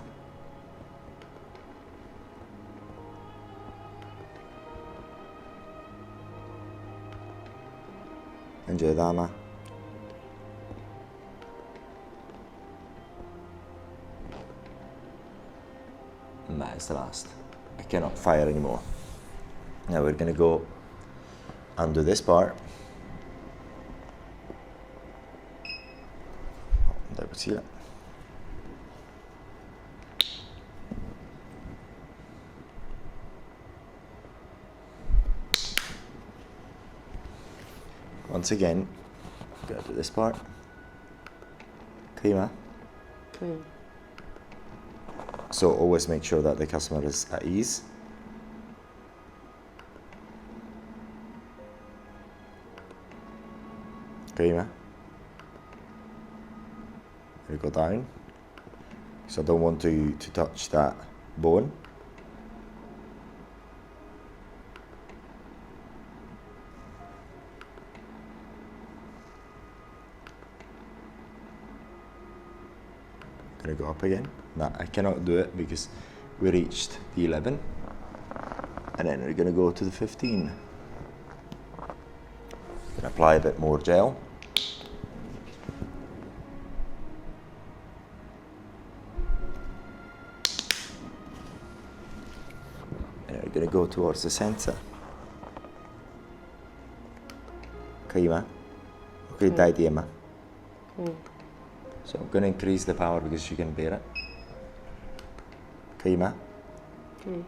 And Jayadama. And that is the last. I cannot fire anymore. Now we're going to go undo this part. See it. Once again, go to this part. 可以吗？可以。So always make sure that the customer is at ease. 可以吗？ We go down, so I don't want to touch that bone. Gonna go up again. No, I cannot do it because we reached the 11, and then we're gonna go to the 15. Gonna apply a bit more gel. We're going to go towards the center. 可以吗？可以带电吗？可以。So I'm going to increase the power because she can bear it. 可以吗？可以。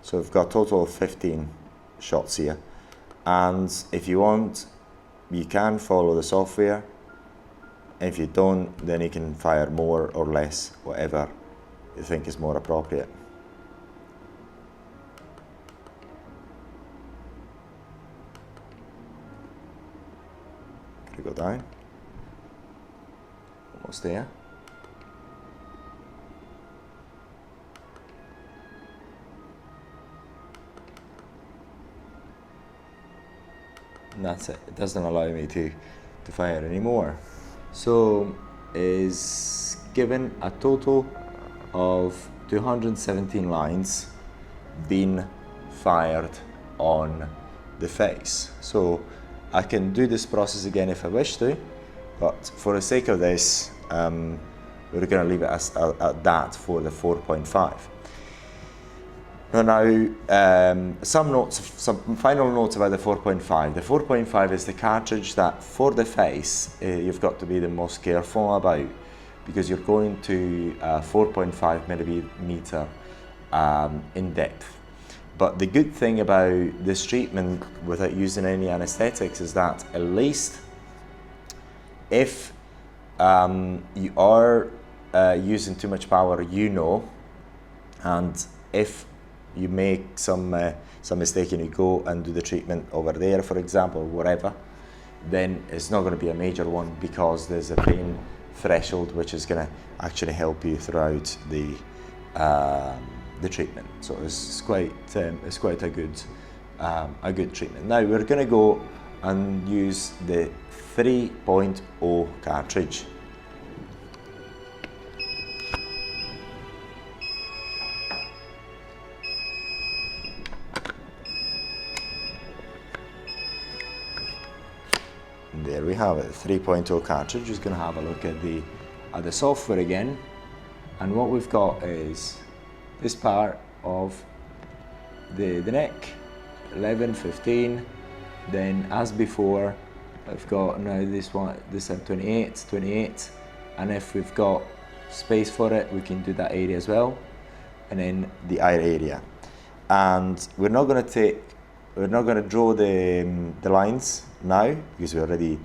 So we've got a total of 15 shots here. And if you want, you can follow the software. If you don't, then you can fire more or less, whatever you think is more appropriate. Gonna go down. Almost there. And that's it. It doesn't allow me to fire anymore. So is given a total of 217 lines being fired on the face. So I can do this process again if I wish to, but for the sake of this, we're going to leave it at that for the 4.5. Now, some final notes about the 4.5. The 4.5 is the cartridge that for the face you've got to be the most careful about, because you're going to 4.5 millimeter in depth. But the good thing about this treatment without using any anesthetics is that at least if you are using too much power, and if you make some mistake and you go and do the treatment over there, for example, whatever, then it's not going to be a major one because there's a pain threshold which is going to actually help you throughout the treatment. So it's quite a good treatment. Now we're going to go and use the 3.0 cartridge. And there we have it, 3.0 cartridge. Just going to have a look at the software again, and what we've got is this part of the neck, 11, 15. Then as before, I've got now this at 28, and if we've got space for it, we can do that area as well, and then the eye area. And we're not going to draw the lines now because we already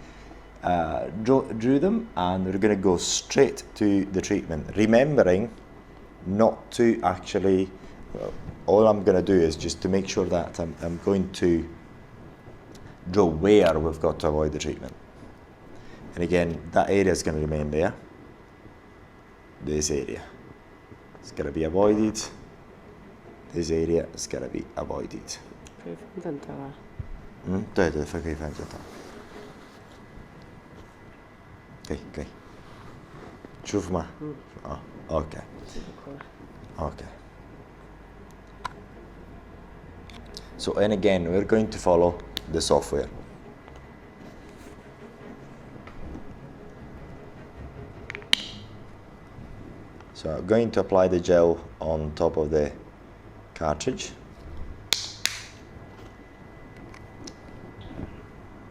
drew them, and we're going to go straight to the treatment, remembering not to actually, well, all I'm going to do is just to make sure that I'm going to draw where we've got to avoid the treatment. And again, that area is going to remain there. This area is going to be avoided. This area is going to be avoided. 对对，可以翻正头。可以。舒服吗？OK. So, and again, we're going to follow the software. So I'm going to apply the gel on top of the cartridge.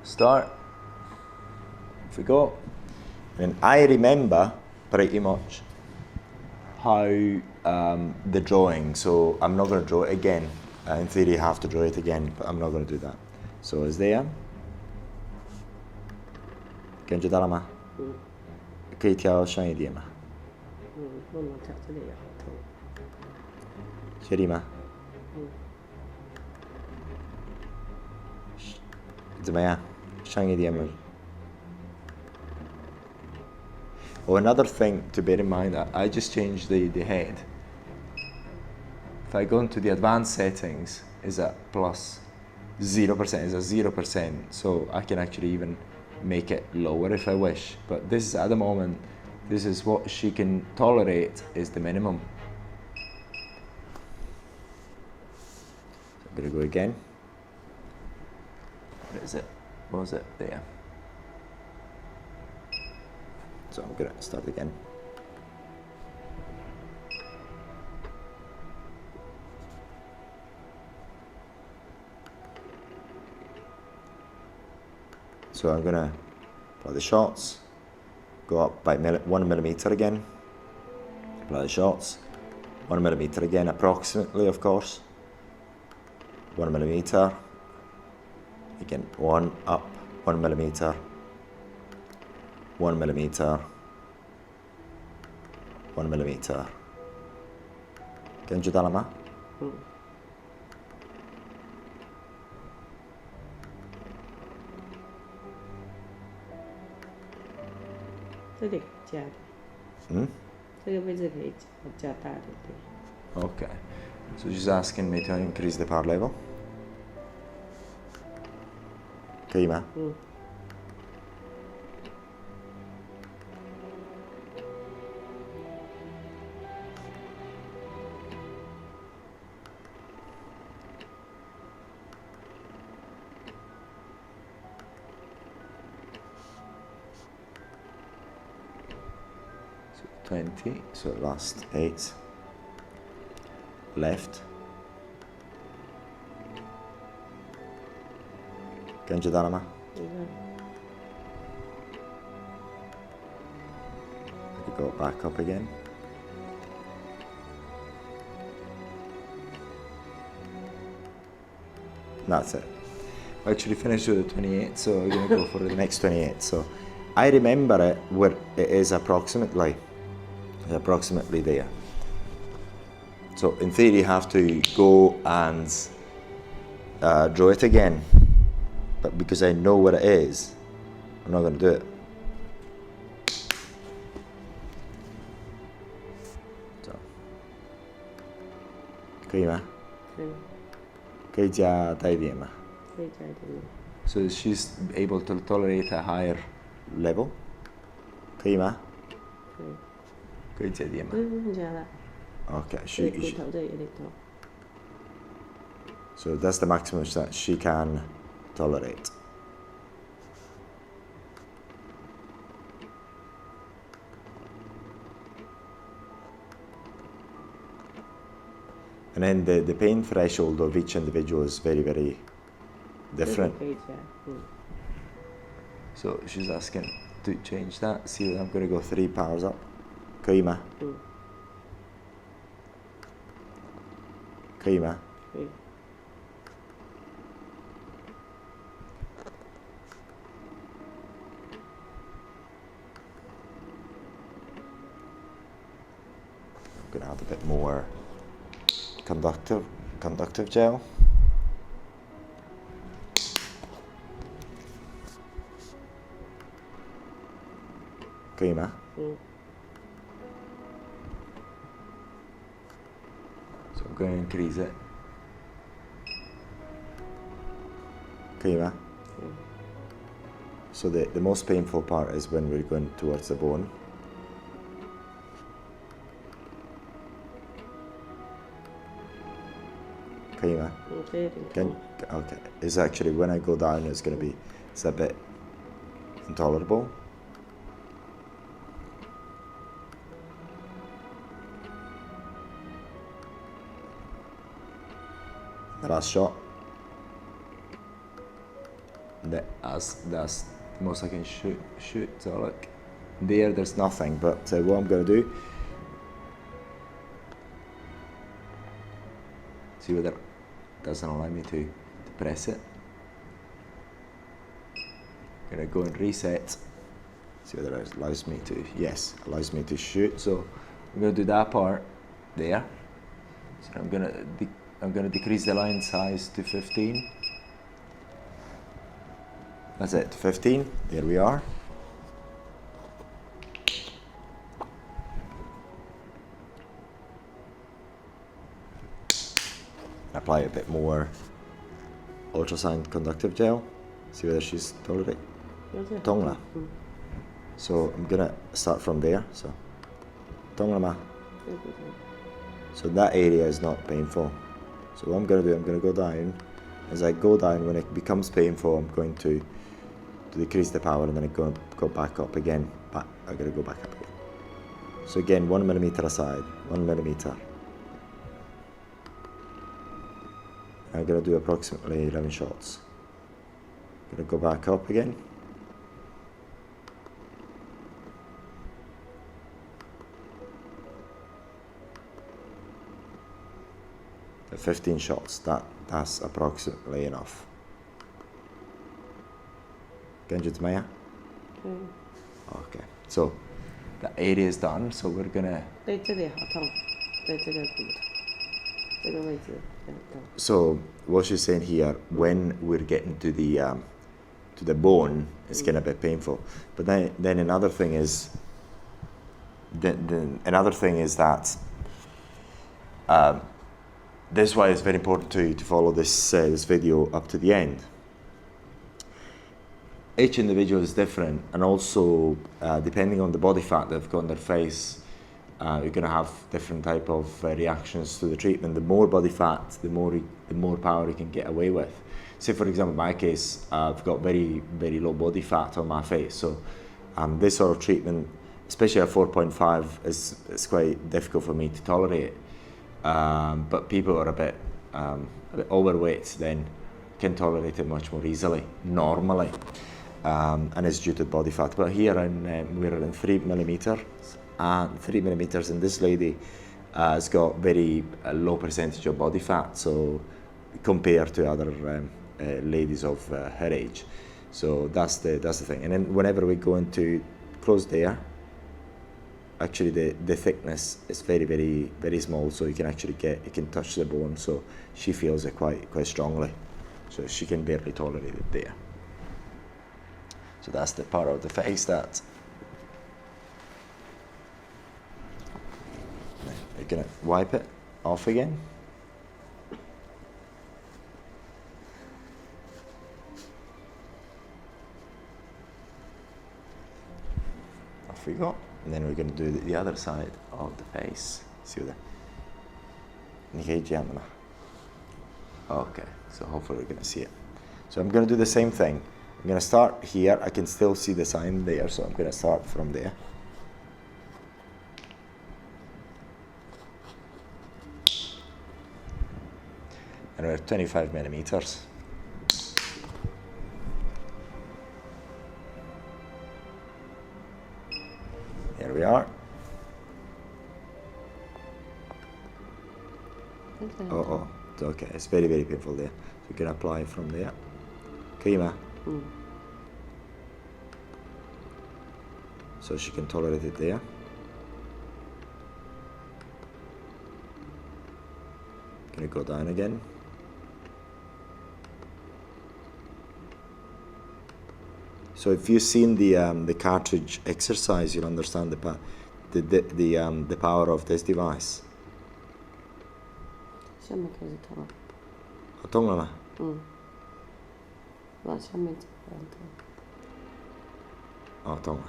Start. Off we go. And I remember pretty much how the drawing, so I'm not going to draw it again. In theory, I have to draw it again, but I'm not going to do that. So it's there. Can you tell me? Can you tell me? Sherima. 怎么样？上一点吗？ Oh, another thing to bear in mind, I just changed the head. If I go into the advanced settings, is at plus 0%, is at 0%, so I can actually even make it lower if I wish. But this is, at the moment, this is what she can tolerate, is the minimum. So I'm going to go again. Where is it? What was it? There. So I'm going to start again. So I'm going to apply the shots, go up by 1 millimeter again, apply the shots, 1 millimeter again, approximately, of course, 1 millimeter, again, one up, 1 millimeter, 1 millimeter, 1 millimeter. Can you tell me? Okay, so she's asking me to increase the power level. Okay, ma? So 20, so last 8. Left. Can you tell me? go back up again. That's it. I actually finished with the 28, so we're going to go for the next 28. So I remember it where it is approximately there. So in theory you have to go and draw it again, but because I know what it is, I'm not going to do it. So, 可以吗？可以，可以加大一点吗？可以加一点吗？ So she's able to tolerate a higher level. 可以吗？可以，可以加点吗？加了。 Okay, 这骨头这有点痛。 so that's the maximum that she can tolerate. And then the pain threshold of each individual is very, very different. 可以加， So she's asking to change that. See, I'm going to go 3 powers up. 可以吗？可以吗？可以。 I'm going to add a bit more conductive gel. Okay, ma? So I'm going to increase it. Okay, ma? So the most painful part is when we're going towards the bone. Okay, ma? Okay. It's actually when I go down, it's a bit intolerable. The last shot. That's the most I can shoot. So look, there's nothing. But what I'm going to do, see whether it doesn't allow me to press it. I'm going to go and reset. See whether it allows me to. Yes, allows me to shoot. So I'm going to do that part there. So I'm going to decrease the line size to 15. That's it, 15. There we are. Apply a bit more ultrasound conductive gel. See whether she's tolerating. Tongla. So I'm gonna start from there. So Tongla ma. So that area is not painful. So what I'm gonna do, I'm gonna go down. As I go down, when it becomes painful, I'm going to decrease the power, and then I'm going to go back up again. But I'm gonna go back up again. So again, 1 millimeter aside, 1 millimeter. I'm going to do approximately 11 shots. I'm going to go back up again. At 15 shots, that's approximately enough. Ganjit Maya? Okay, so the area is done, so we're going to... 对这里好痛，对这个骨头，这个位置很痛。 So what she's saying here, when we're getting to the bone, it's getting a bit painful. But then another thing is, another thing is that this is why it's very important to follow this video up to the end. Each individual is different, and also depending on the body fat they've got on their face, you're going to have different type of reactions to the treatment. The more body fat, the more power you can get away with. Say for example, in my case, I've got very, very low body fat on my face, so this sort of treatment, especially at 4.5, is quite difficult for me to tolerate. But people who are a bit overweight then can tolerate it much more easily, normally, and it's due to body fat. But here we're in 3 millimeter. and 3 millimeters, and this lady has got very low percentage of body fat, so compared to other ladies of her age. So that's the thing. And then whenever we go into close there, actually the thickness is very, very, very small, so you can actually you can touch the bone, so she feels it quite strongly. So she can barely tolerate it there. So that's the part of the face that you're gonna wipe it off again. Off we go. And then we're going to do the other side of the face. See what okay, so hopefully we're going to see it. So I'm going to do the same thing. I'm going to start here. I can still see the sign there, so I'm going to start from there. And we're 25 millimeters. Here we are. Oh, it's okay. It's very, very painful there. So you can apply from there. Kima. So she can tolerate it there. Gonna go down again. So if you've seen the cartridge exercise, you'll understand the power of this device. Känner kanske ta. Har tångarna? Man känner inte på allt. Ja, tångarna.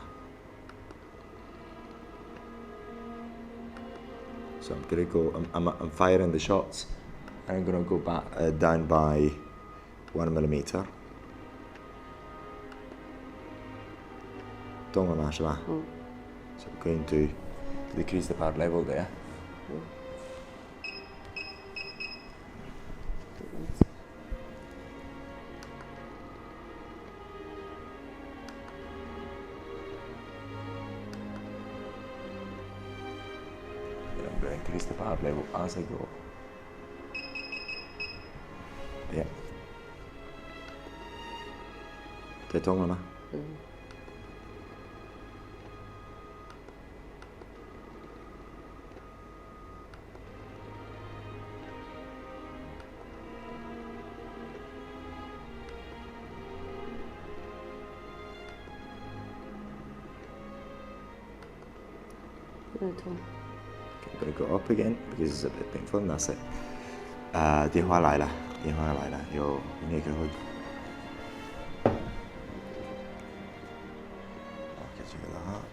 So I'm gonna go. I'm firing the shots, and I'm gonna go back down by 1 millimeter. So I'm going to decrease the power level there. And I'm going to increase the power level as I go. Yeah. Okay, tongarna. Okay, I'm going to go up again because it's a bit painful, and that's it. 電話嚟啦，電話嚟啦，要呢個去。Okay, check it out.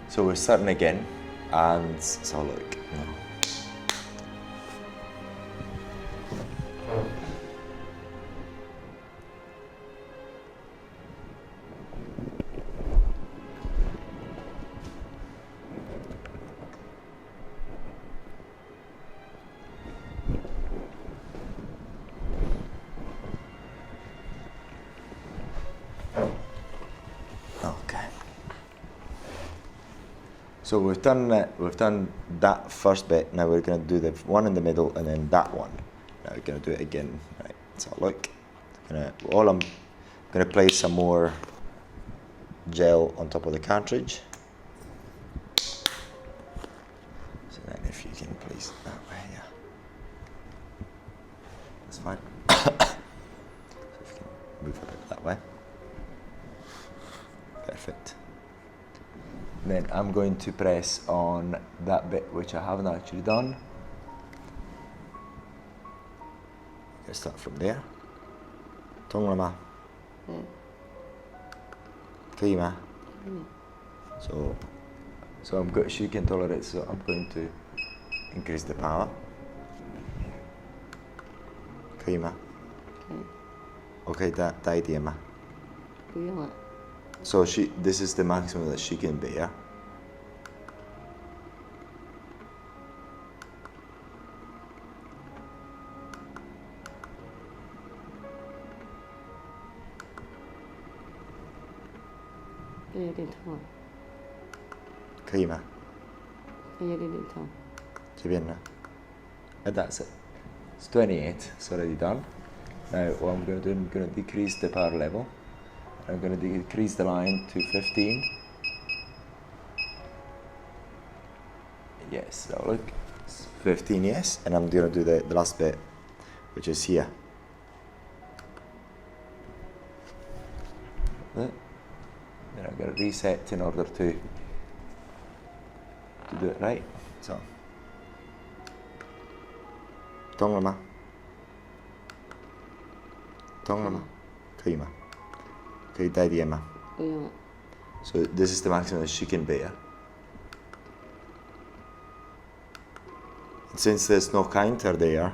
So we're starting again, and let's have a look. So we've done that first bit. Now we're going to do the one in the middle and then that one. Now we're going to do it again. Right, let's have a look. I'm going to place some more gel on top of the cartridge. So then if you can place it that way, yeah. That's fine. So if you can move it that way. Perfect. Then I'm going to press on that bit which I haven't actually done. Let's start from there. Tonglama. Klima. So I'm good. She can tolerate. So I'm going to increase the power. Klima. Okay, that idea, ma. So this is the maximum that she can bear. 这有点痛啊，可以吗？这有点痛。这边呢？ And that's it. It's 28, it's already done. Now what I'm going to do, I'm going to decrease the power level. I'm going to decrease the line to 15. Yes, so look, it's 15, yes. And I'm going to do the last bit, which is here. Then I'm going to reset in order to do it right. So, 通了吗？通了吗？可以吗？可以带电吗？不用了。 So this is the maximum she can bear. Since there's no counter there,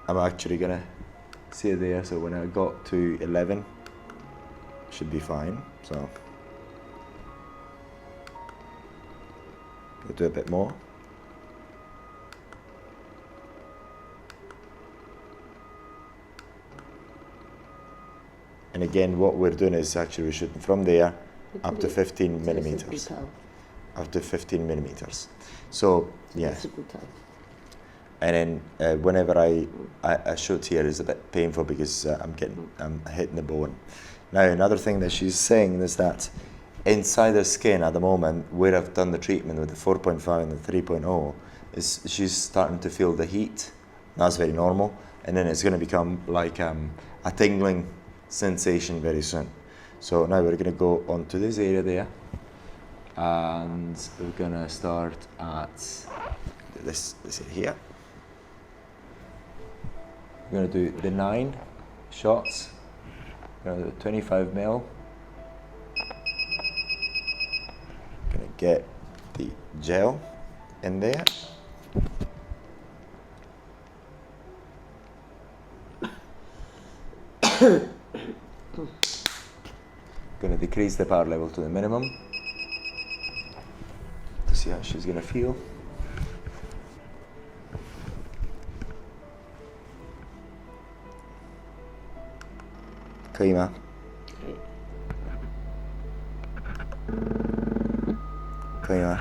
I'm actually gonna see it there. So when I got to 11, should be fine. So I'll do a bit more. And again, what we're doing is actually we're shooting from there up to 15 millimeters. Up to 15 millimeters. So yeah. And then whenever I shoot here is a bit painful because I'm hitting the bone. Now another thing that she's saying is that inside the skin at the moment where I've done the treatment with the 4.5 and the 3.0 is she's starting to feel the heat. That's very normal. And then it's going to become like a tingling sensation very soon. So now we're going to go onto this area there and we're going to start at this here. We're going to do the 9 shots. We're going to do 25 mil. Going to get the gel in there. Going to decrease the power level to the minimum to see how she's going to feel. Okay, ma. Okay, ma.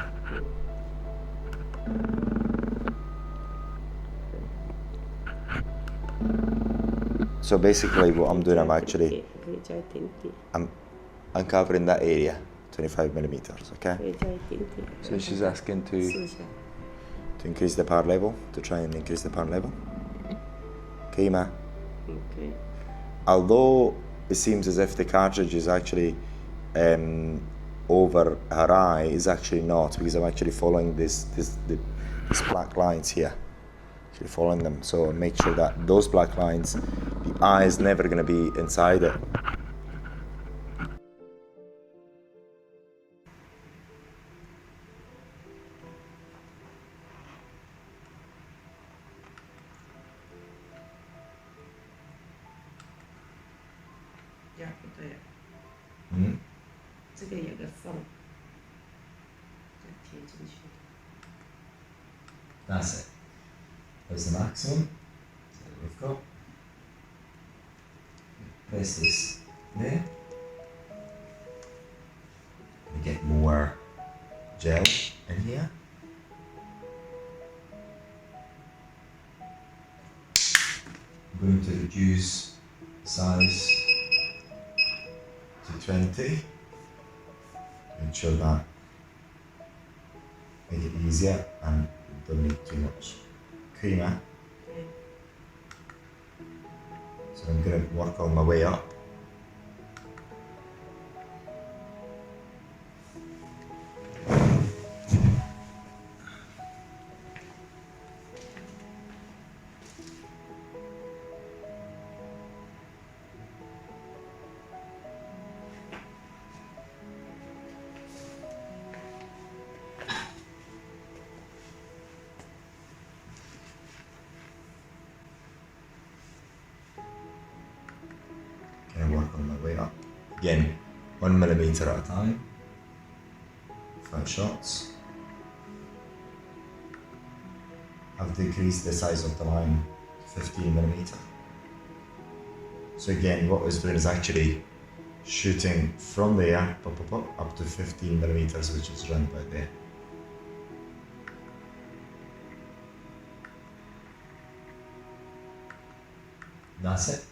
So basically what I'm doing, I'm uncovering that area, 25 millimeters, okay? So she's asking to increase the power level, to try and increase the power level. Okay, ma? Okay. Although it seems as if the cartridge is actually over her eye, is actually not, because I'm actually following these black lines here. Actually following them, so make sure that those black lines, the eye is never going to be inside it. That's it. There's the maximum. So we've got. Press this there. We get more gel in here. I'm going to reduce size to 20. Make sure that make it easier and don't need too much creamer. So I'm going to work on my way up. Work on my way up. Again, 1 millimeter at a time. 5 shots. I've decreased the size of the line to 15 millimeter. So again, what I was doing is actually shooting from there up to 15 millimeters, which is around about there. That's it.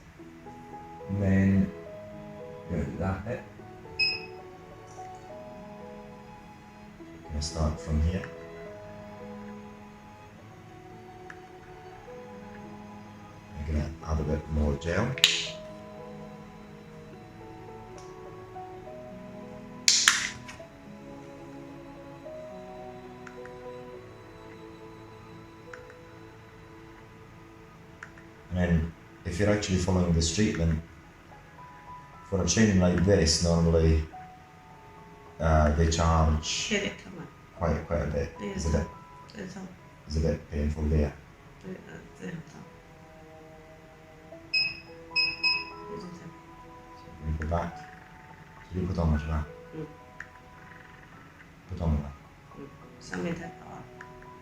And then we're going to do that bit. We're going to start from here. We're going to add a bit more gel. And then if you're actually following this treatment, for a training like this, normally they charge quite a bit. It's a bit painful there. So we go back. So you put on much of that? Put on that.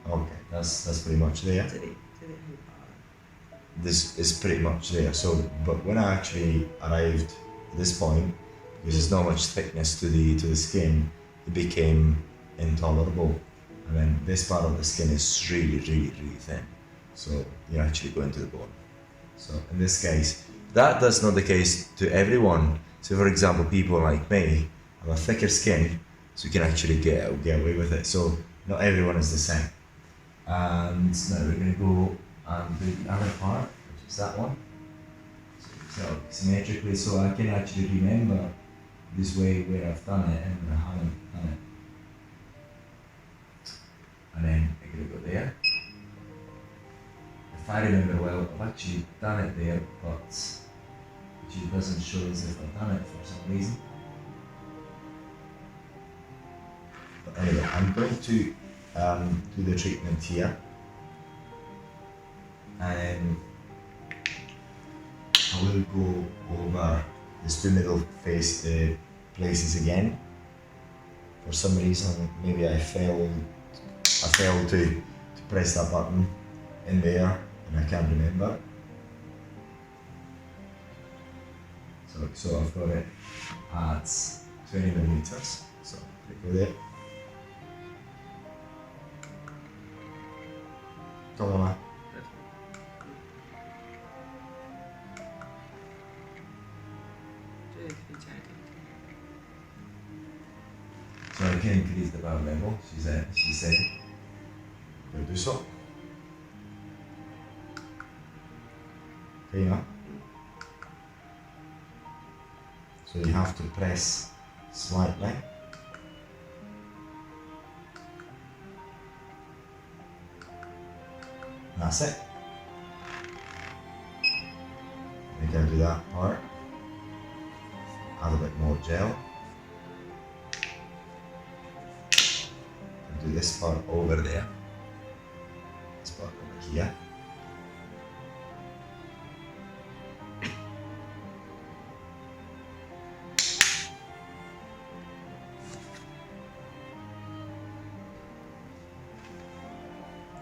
Okay, that's pretty much there. This is pretty much there. So, but when I actually arrived at this point, because there's not much thickness to the skin, it became intolerable. And then this part of the skin is really thin. So you're actually going to the bone. So in this case, that's not the case to everyone. So for example, people like me have a thicker skin, so you can actually get away with it. So not everyone is the same. And now we're going to go and do the other part, which is that one. So symmetrically, so I can actually remember this way where I've done it and where I haven't done it. And then I'm going to go there. If I remember well, I've actually done it there, but it doesn't show as if I've done it for some reason. But anyway, I'm going to do the treatment here. And I will go over these two middle places again. For some reason, maybe I failed to press that button in there, and I can't remember. So I've got it at 20 millimeters. So click there. Come on. So I can increase the power level, she said. We'll do so. Okay, now. So you have to press slightly. That's it. We can do that part. Add a bit more gel. Do this part over there. This part over here.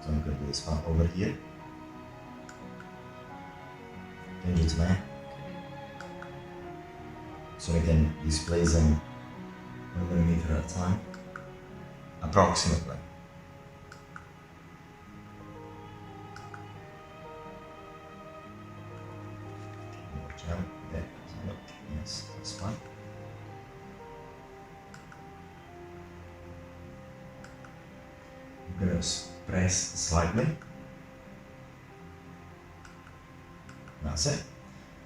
So I'm going to do this part over here. Change it to there. So again, displacing 1 millimeter at a time. Approximately. More gel there. Yes, that's fine. I'm going to press slightly. That's it.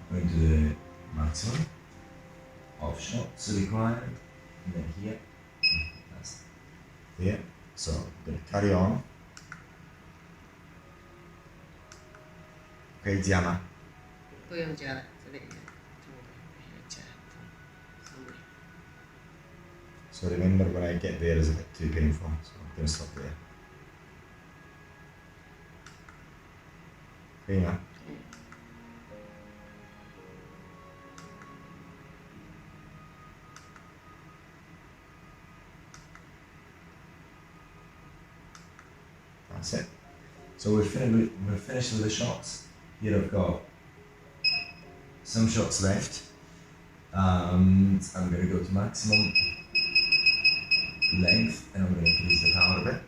I'm going to do the maximum of shots required. And then here. That's there. So I'm going to carry on. Okay, Diana. So remember, when I get there, it's a bit too painful, so I'm going to stop there. Okay, now. That's it. So we're finished with the shots. Here I've got some shots left. And I'm going to go to maximum length and I'm going to increase the power a bit.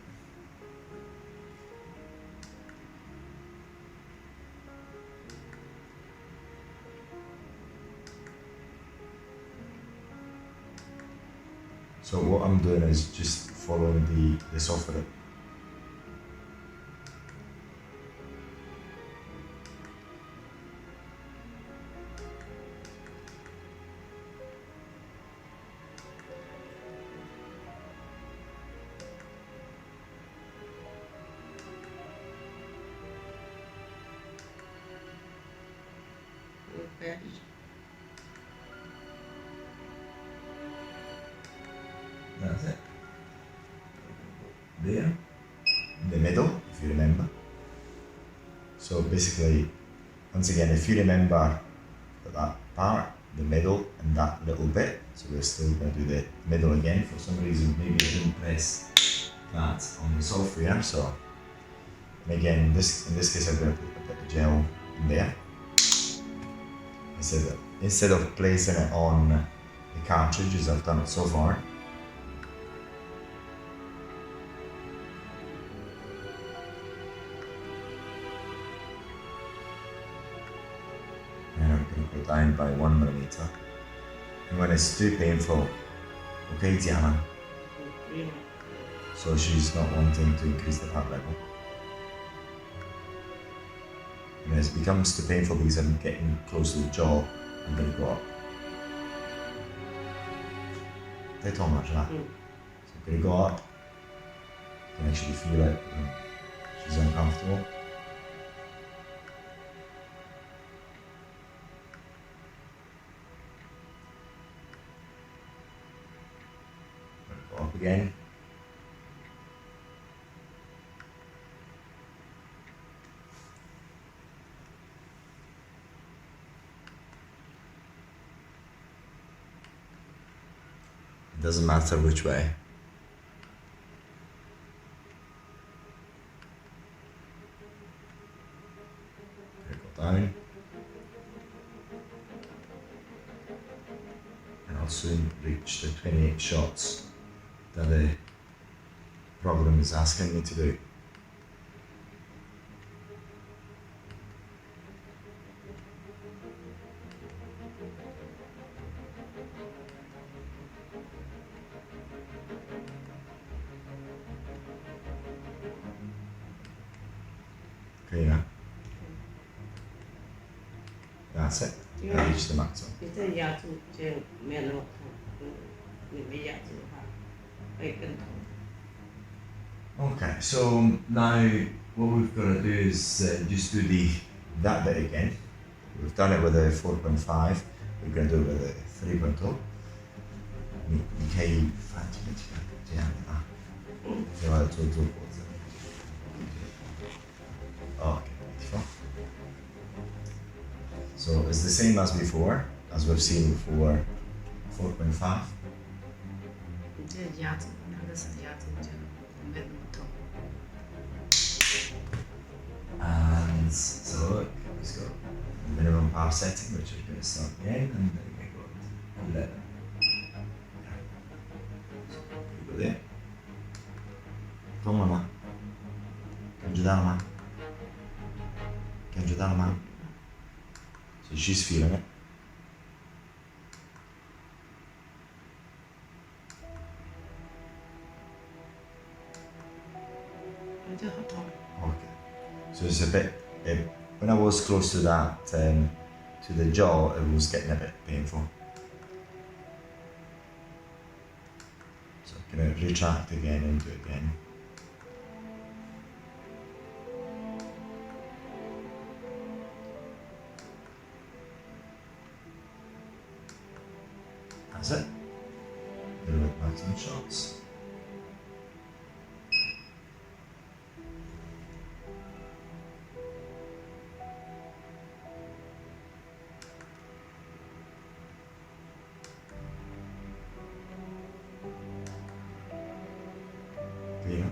So what I'm doing is just following the software. Okay. That's it. There, in the middle, if you remember. So basically, once again, if you remember that part, the middle, and that little bit, so we're still going to do the middle again. For some reason, maybe I didn't press that on the software. So, and again, in this case, I'm going to put a bit of gel in there. Instead of placing it on the cartridge as I've done it so far. And I'm going to go down by 1mm. And when it's too painful, okay, Tiana. So she's not wanting to increase the part level. And as it becomes too painful because I'm getting close to the jaw, I'm going to go up. That's how much that. So I'm going to go up. You can actually feel it. She's uncomfortable. Go up again. It doesn't matter which way. Go down. And I'll soon reach the 28 shots that the program is asking me to do. Okay, yeah. That's it. I reached the maximum. 你这压住就没有那么痛，你没压住的话会更痛。Okay, so now what we've got to do is just do that bit again. We've done it with a 4.5. We're going to do it with a 3.0. Mi hai fatto Okay, beautiful. So it's the same as before, as we've seen before, 4.5. 你这压住，那个是压住就没那么痛。And so look, let's go. Minimum power setting, which is going to start again, and then we're going to go up to 11. So go there. Come on, man. Can you down, man? Can you down, man? So she's feeling it. Okay. So it's a bit. When I was close to that, to the jaw, it was getting a bit painful. So I'm gonna retract again and do it again. That's it. A little bit maximum shots. Clear.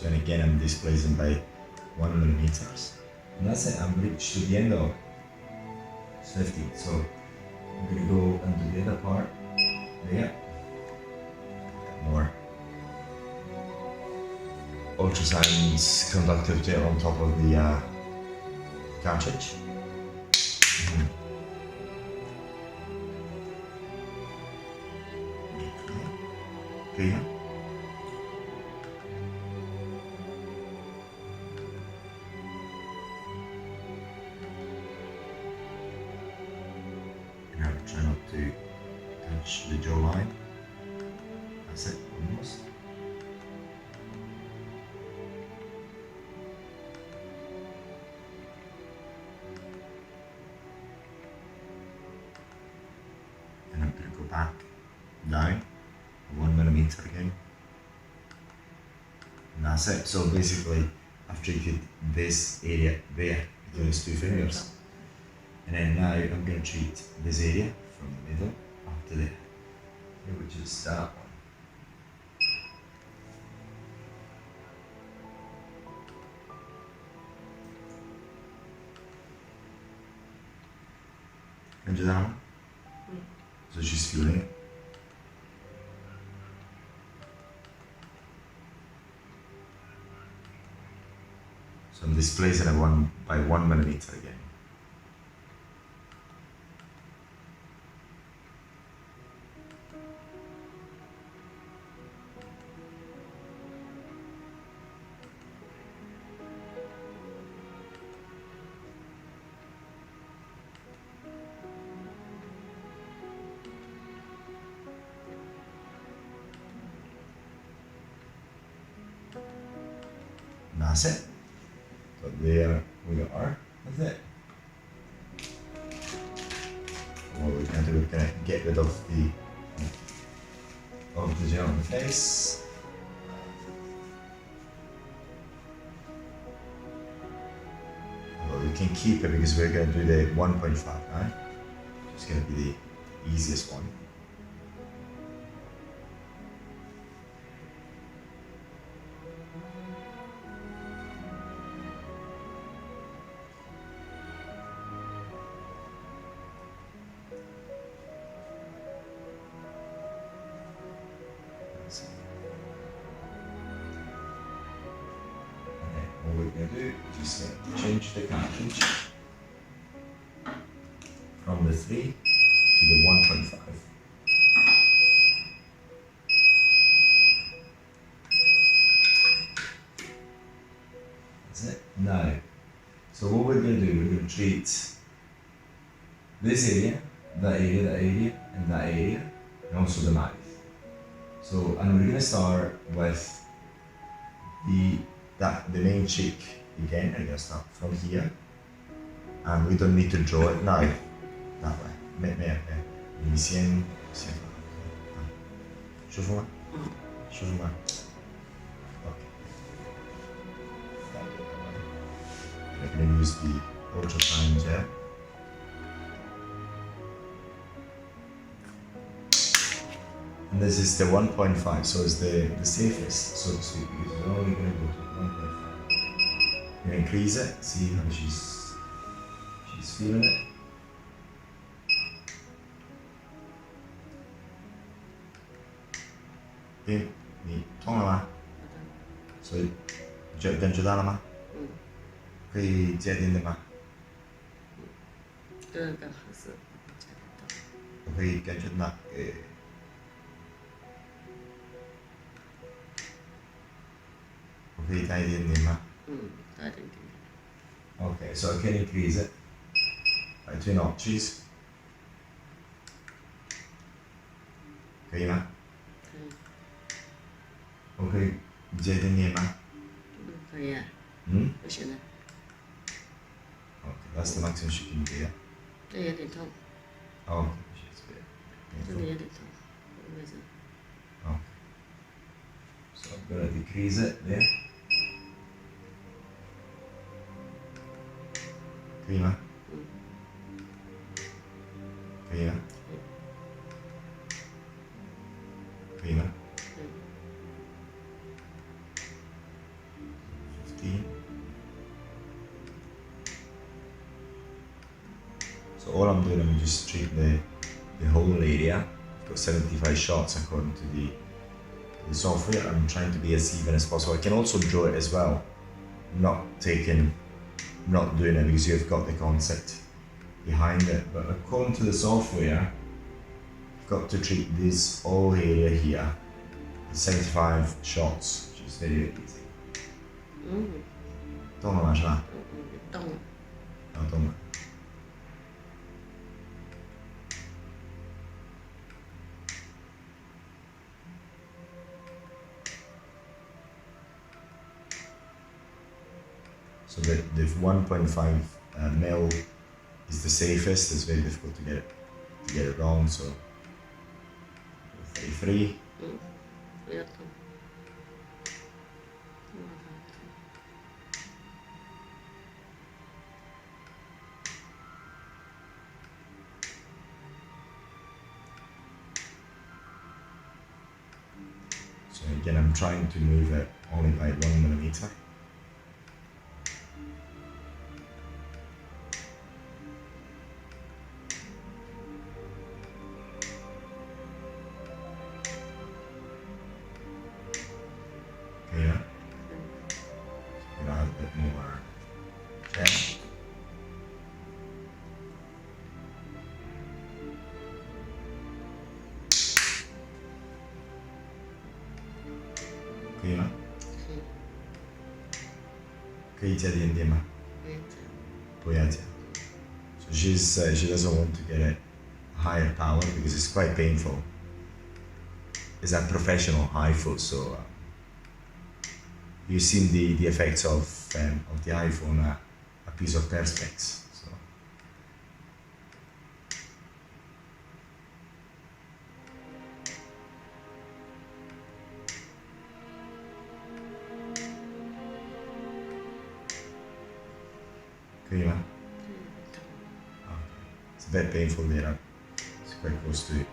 So and again I'm displacing by 1 millimeters. And that's it, I'm reached to the end of 50. So I'm gonna go into the other part there. More ultrasound conductive gel on top of the cartridge. Okay. Now try not to touch the jawline. That's it, almost. And I'm going to go back down 1 millimeter again. And that's it. So basically, I've treated this area there between these two fingers. And then now I'm going to treat this area from the middle up to there, which is that one. Can you do that one? So she's feeling it. So I'm displacing it by 1 millimeter again. And that's it. So there we are. That's it. What we're going to do, we're going to get rid of the gel on the face. Well, we can keep it because we're going to do the 1.5 now. It's going to be the easiest one. What we're going to do is just change the cartridge from the 3 to the 1.5. That's it. Now, so what we're going to do, we're going to treat this area, that area, that area, and that area, and also the mouth. So, and we're going to start with the main cheek again. I'm going to start from here, and we don't need to draw it now. That way. Iniciemos. Chauffe-moi. Chauffe-moi. Okay. I'm going to use the ultrafine gel. And this is the 1.5, so it's the safest, so to speak, because we're only going to go to 1.5. I'm going to increase it, see how she's feeling it. Okay, 你痛了吗？所以感觉到了吗？可以接近的吗？这个还是我可以感觉到我可以带一点点吗？带一点点。Okay, so I can increase it by 2 notches. 可以吗？可以。我可以接一点点吗？可以啊。不行了。Okay, that's the maximum she can do. Yeah? 这有点痛。Oh, she's good. 这里有点痛，为什么？ Okay. So I'm gonna decrease it there. 可以吗？可以吗？可以吗？ all I'm doing, I'm just treating the whole area. I've got 75 shots according to the software. I'm trying to be as even as possible. I can also draw it as well. Not doing it because you've got the concept behind it. But according to the software, I've got to treat this whole area here. 75 shots, which is very easy. 动了吗？是吧？动了。动了。So the 1.5 mil is the safest. It's very difficult to get it wrong. So 33. So again, I'm trying to move it only by 1 millimeter. Yeah. So I'm gonna add a bit more. Okay. Okay, huh? 可以加点点吗？不要加。So she doesn't want to get a higher power because it's quite painful. It's a professional HIFU, so you've seen the effects of the HIFU on a piece of perspex. So. Okay, man. Okay. It's a bit painful there. It's quite close to it.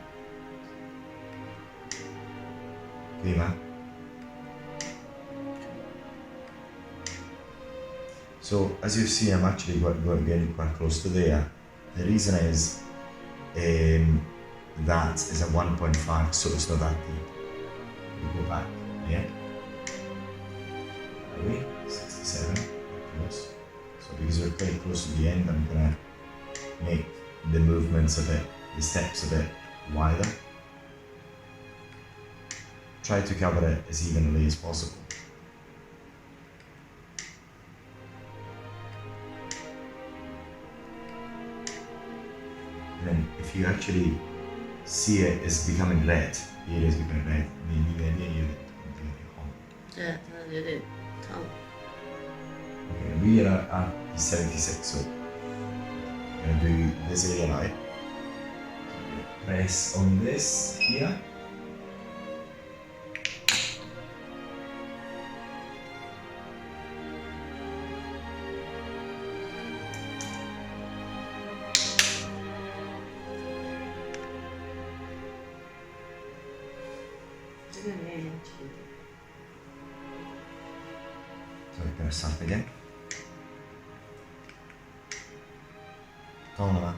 Okay, man. So as you see, I'm actually getting quite close to there. The reason is that is a 1.5, so it's not that deep. We go back, yeah. Away, 67, close. So because we're quite close to the end, I'm gonna make the movements a bit, the steps a bit wider. Try to cover it as evenly as possible. And then if you actually see it, it's becoming red. Here it is becoming red. Okay, we are at 76, so I'm gonna do this area now. Press on this here. So I'm gonna start again. Toma lá.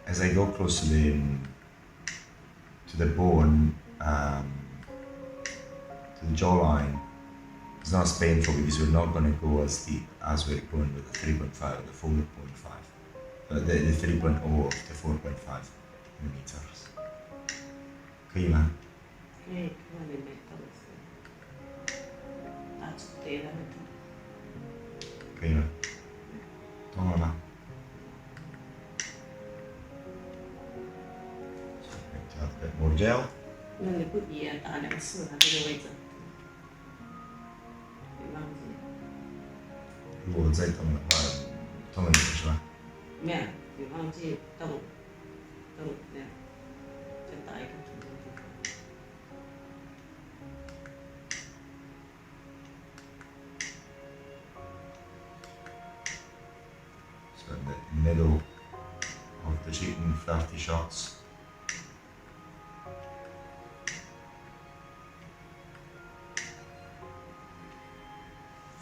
As I go close to the bone, to the jawline, it's not as painful because we're not going to go as deep as we're going with the 3.5 or the 4.5, the 3.0 or the 4.5 millimeters. Okay, man? Okay, man? Toma lá. A bit more gel. 那你不比打2次，它这个位置，别忘记。我在动的话，动一点是吧？没有，你忘记动那样，再打一个图上去。So in the middle of the shooting 30 shots.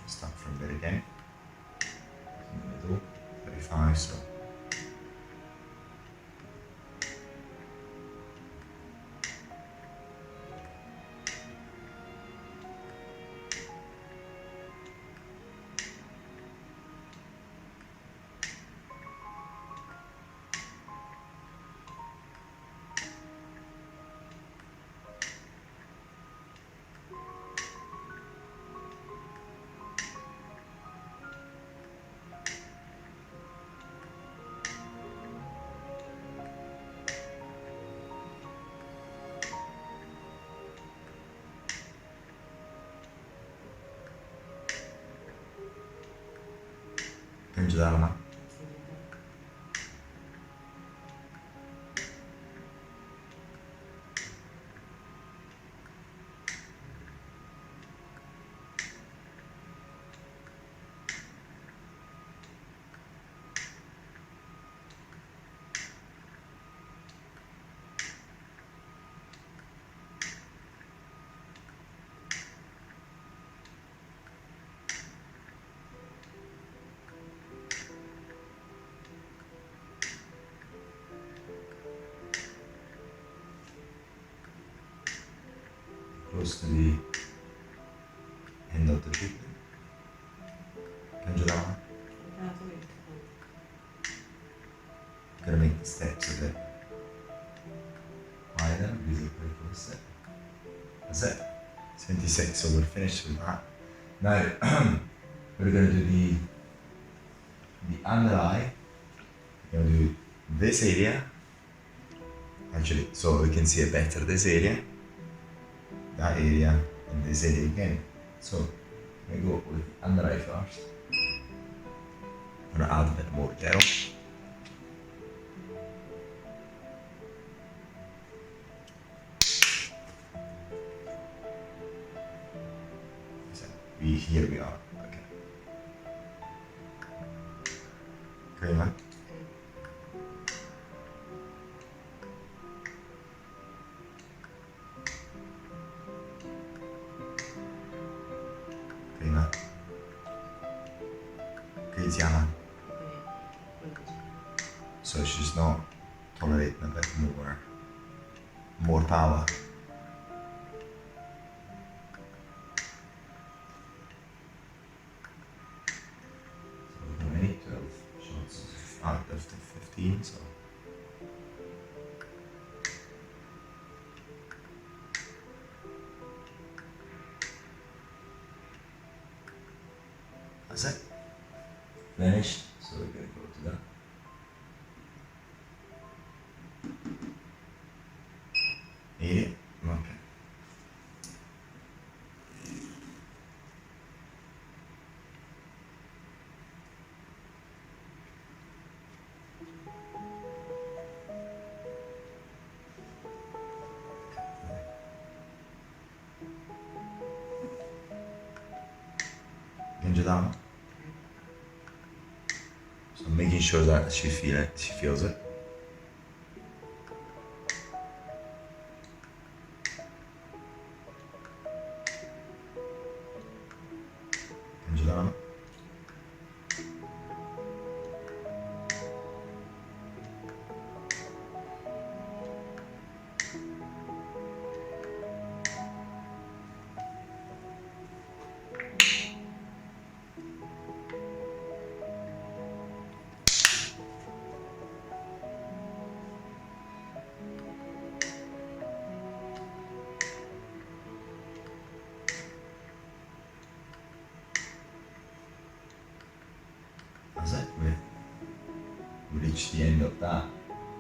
Start from there again. In the middle, 35, so. Kan je daar maar? Close to the end of the treatment. Can you that one? Gotta make the steps a bit wider because they're pretty close there. That's it. 76, so we're finished with that. Now we're gonna do the under eye. We're gonna do this area. Actually, so we can see it better. This area, that area, and this area again. So we go with the under eye first. I'm gonna add a bit more gel. Here we are. Okay. Okay, man. Okay, man. Okay, Tiana. So she's not tolerating a bit more power. Out of the 15, so that's it. Finished. So we're gonna go to that. Area. Okay. Down. So making sure that she feels it. Down. That's it. We reached the end of that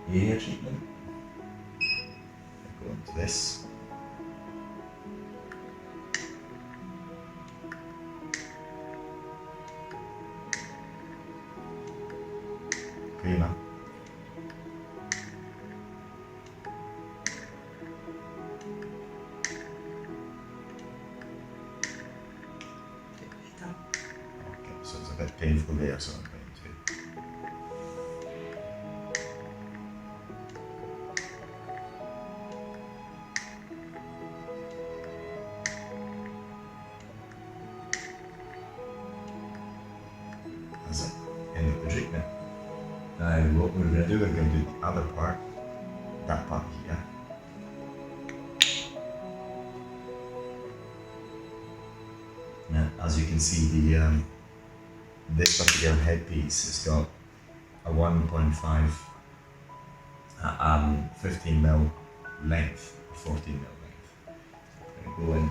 area treatment. Go into this. Prima. Okay, so it's a bit painful there, so I'm going to. That's it. End of the treatment. Now what we're going to do, we're going to do the other part, that part here. Now, as you can see, the this particular headpiece has got a 1.5 15 mil length, 14 mil length. I'm going to go in,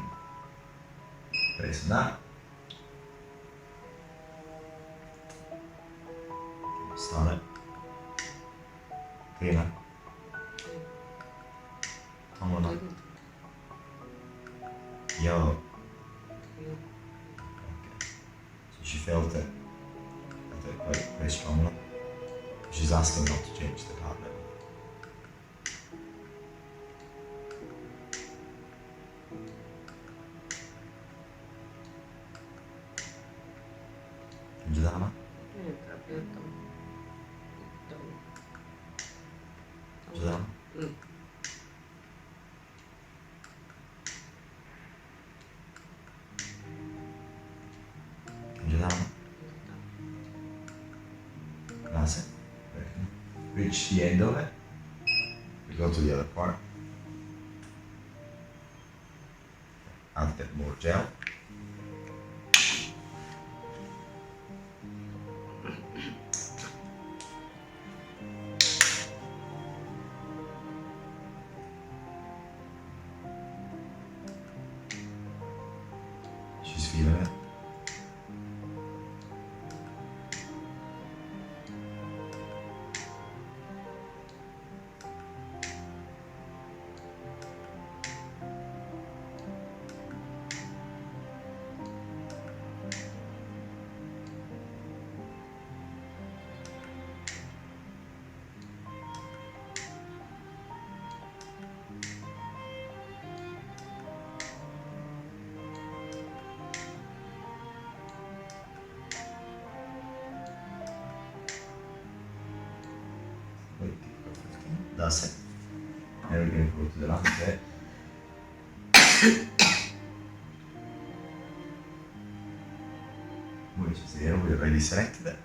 press that. Start it. Prima. Tongue on it. Yellow. Okay. So she felt it. Quite strongly. She's asking not to change the part level. Can you do that, Hannah? Do that? Can you do that? That's it. Reach the end of it. We go to the other part. Add a bit more gel. She's feeling it. That's it. Now we're going to go to the last bit. Which is there, we already selected it.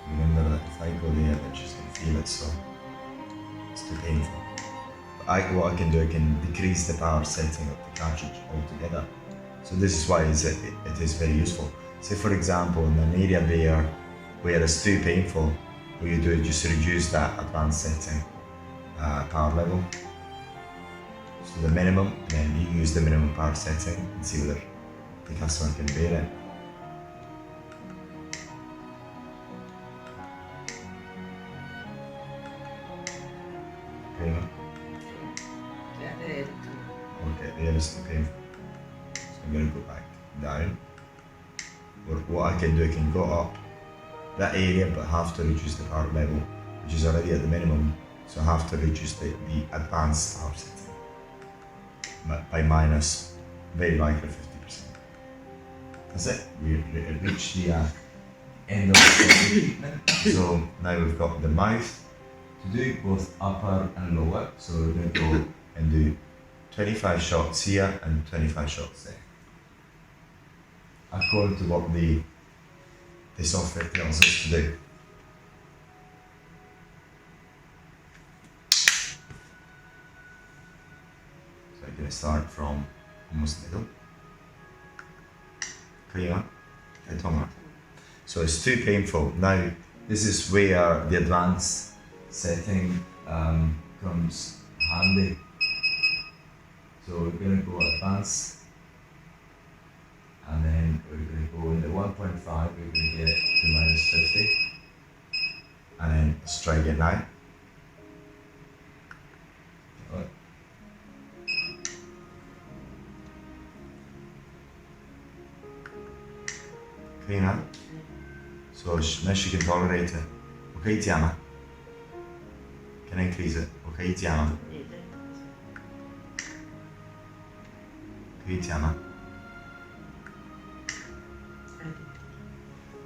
Remember that if I go there, then she's going to feel it, so it's too painful. What I can do, I can decrease the power setting of the cartridge altogether. So this is why it is very useful. Say for example, in an area where it's too painful, what you do is just reduce that advanced setting power level to the minimum, and then you use the minimum power setting and see whether the customer can bear it. Okay, there is the painful. So I'm going to go back down. Or what I can do, I can go up that area but have to reduce the power level, which is already at the minimum, so I have to reduce the advanced power setting by minus, very likely 50%. That's it, we reached the end of the treatment. So now we've got the mouth to do both upper and lower, so we're going to go and do 25 shots here and 25 shots there, according to what the software tells us to do. So I'm going to start from almost middle. Prima e tonga. So it's too painful. Now this is where the advanced setting comes handy. So we're going to go advanced, and then we're going to go in the 1.5, we're going to get it to minus 50, and then let's try again now. Right. Prima? So now she can tolerate it. Ok, ti ama. Can I increase it? Ok, ti ama. Ok, ti ama.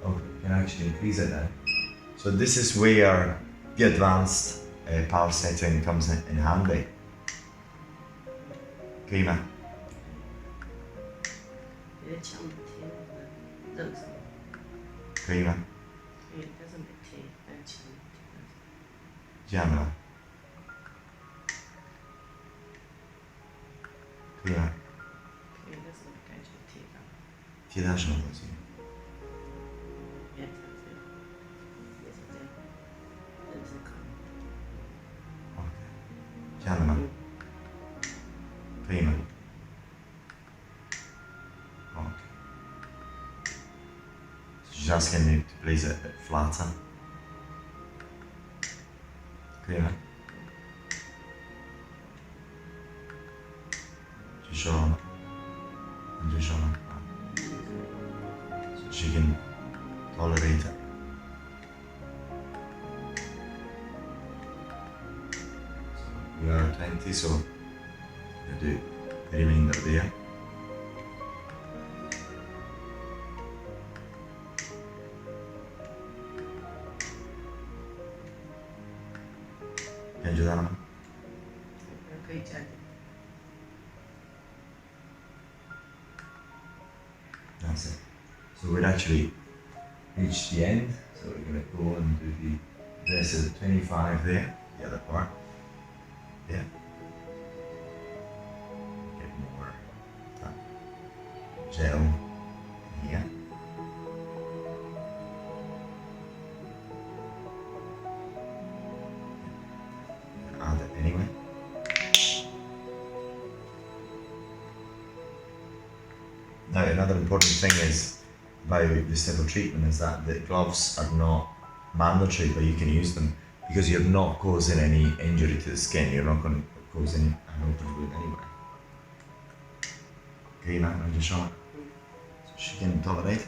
Okay, can I actually increase it now? So this is where the advanced power setting comes in handy. Prima. Prima. Giamela. Prima. Ti lasciano così. Ok. Giamela. Prima. Okay. So she's asking me to place it a bit flatter. Prima. Ci sono. Non ci sono. So she can tolerate it. So we are 20, so we'll do the remainder there. Can you do that? That's it. So we'd actually reach the end. So we're going to go and do the rest of the 25 there, the other part. Yeah. Get more gel in here. Add it anyway. Now another important thing is about this type of treatment is that the gloves are not mandatory, but you can use them because you're not causing any injury to the skin. You're not going to cause any open wound anyway. Okay, now I'm just showing. So she can tolerate.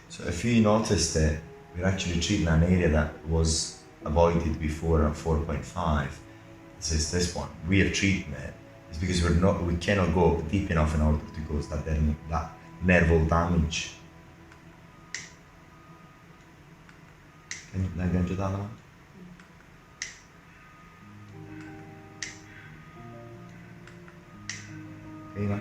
So if you noticed that we're actually treating an area that was avoided before at 4.5, this is this one. We are treating it. It's because we cannot go deep enough in order to cause that nerval damage. Can you aggiungi that one? Prima.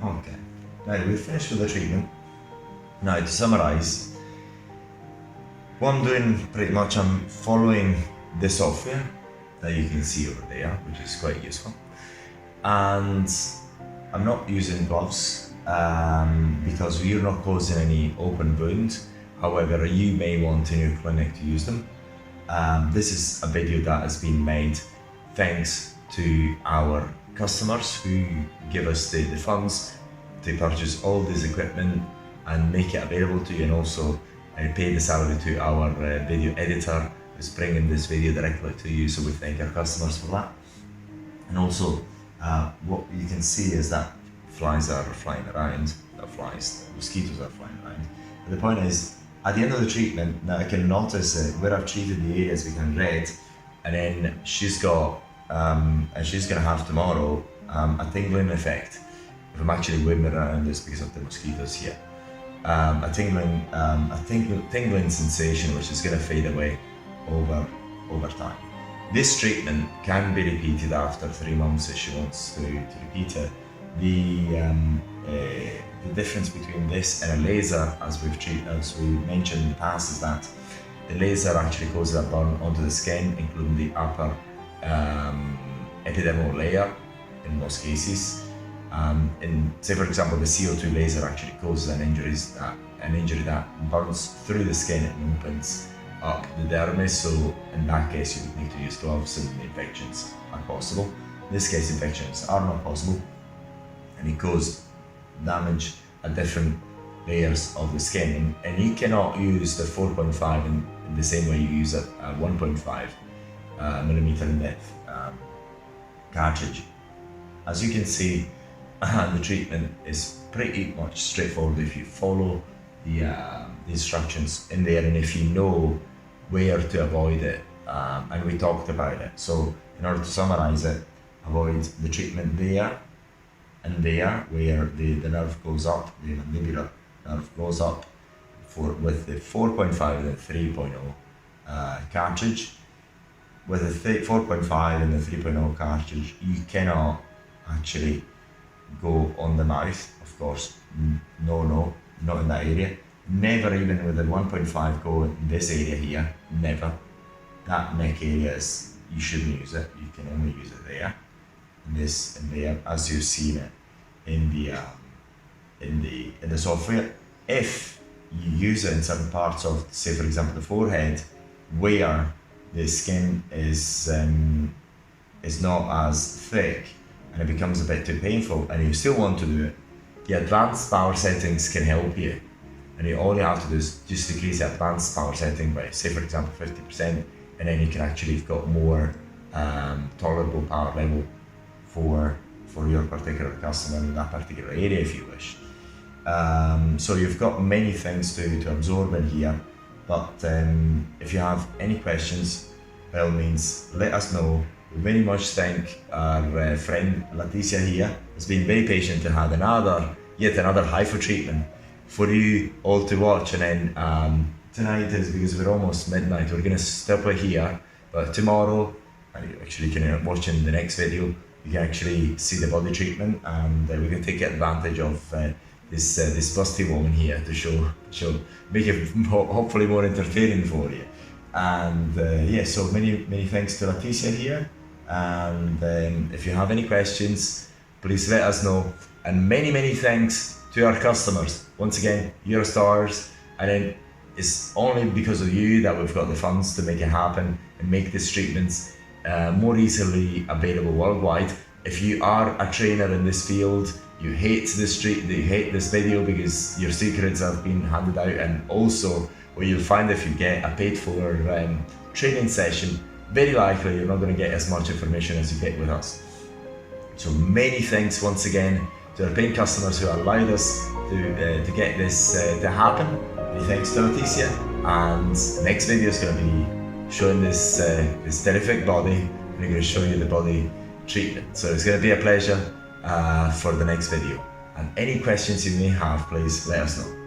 Okay, now we've finished with the treatment. Now to summarise, what I'm doing pretty much, I'm following the software that you can see over there, which is quite useful. And I'm not using gloves because you're not causing any open wound. However, you may want in your clinic to use them. This is a video that has been made thanks to our customers who give us the funds to purchase all this equipment and make it available to you, and also pay the salary to our video editor who's bringing this video directly to you. So we thank our customers for that. And also what you can see is that flies are flying around, mosquitoes are flying around. But the point is, at the end of the treatment, now I can notice that where I've treated the areas become red, and then she's got and she's going to have tomorrow a tingling effect. If I'm actually whipping around this because of the mosquitoes here. A tingling sensation which is going to fade away over time. This treatment can be repeated after 3 months if she wants to repeat it. the difference between this and a laser, as we mentioned in the past, is that the laser actually causes a burn onto the skin, including the upper epidermal layer in most cases. And say for example, the CO2 laser actually causes an injury that burns through the skin and opens up the dermis. So in that case, you would need to use gloves, and infections are possible. In this case, infections are not possible, and it causes damage at different layers of the skin. And you cannot use the 4.5 in the same way you use a 1.5 millimeter in depth cartridge. As you can see, the treatment is pretty much straightforward if you follow the instructions in there, and if you know where to avoid it, and we talked about it. So in order to summarize it, avoid the treatment there and there, where the nerve goes up, the mandibular nerve goes up with the 4.5 and the 3.0 cartridge. With the 4.5 and the 3.0 cartridge, you cannot actually go on the mouth, of course. No, not in that area. Never even with the 1.5 go in this area here, never. That neck area you shouldn't use it. You can only use it there, in this and there, as you've seen it in the software. If you use it in certain parts of, say for example, the forehead, where the skin is not as thick and it becomes a bit too painful, and you still want to do it, the advanced power settings can help you. And all you have to do is just decrease the advanced power setting by, say for example, 50%, and then you can actually have got more tolerable power level for your particular customer in that particular area, if you wish. So you've got many things to absorb in here, but if you have any questions, by all means, let us know. We very much thank our friend Leticia here, who's been very patient to have yet another HIFU treatment for you all to watch. And then tonight is, because we're almost midnight, we're going to stop it here, but tomorrow, actually you can watch in the next video, you can actually see the body treatment, and we can take advantage of this busty woman here to show make it hopefully more entertaining for you. And yeah, so many thanks to Leticia here, and if you have any questions, please let us know. And many thanks to our customers. Once again, you're stars, and then it's only because of you that we've got the funds to make it happen and make these treatments more easily available worldwide. If you are a trainer in this field, you hate this video because your secrets have been handed out, and also what you'll find if you get a paid for training session, very likely you're not going to get as much information as you get with us. So many thanks once again to our paying customers who allowed us to get this to happen. Many thanks to Leticia, and the next video is going to be showing this terrific body. We're going to show you the body treatment. So it's going to be a pleasure for the next video. And any questions you may have, please let us know.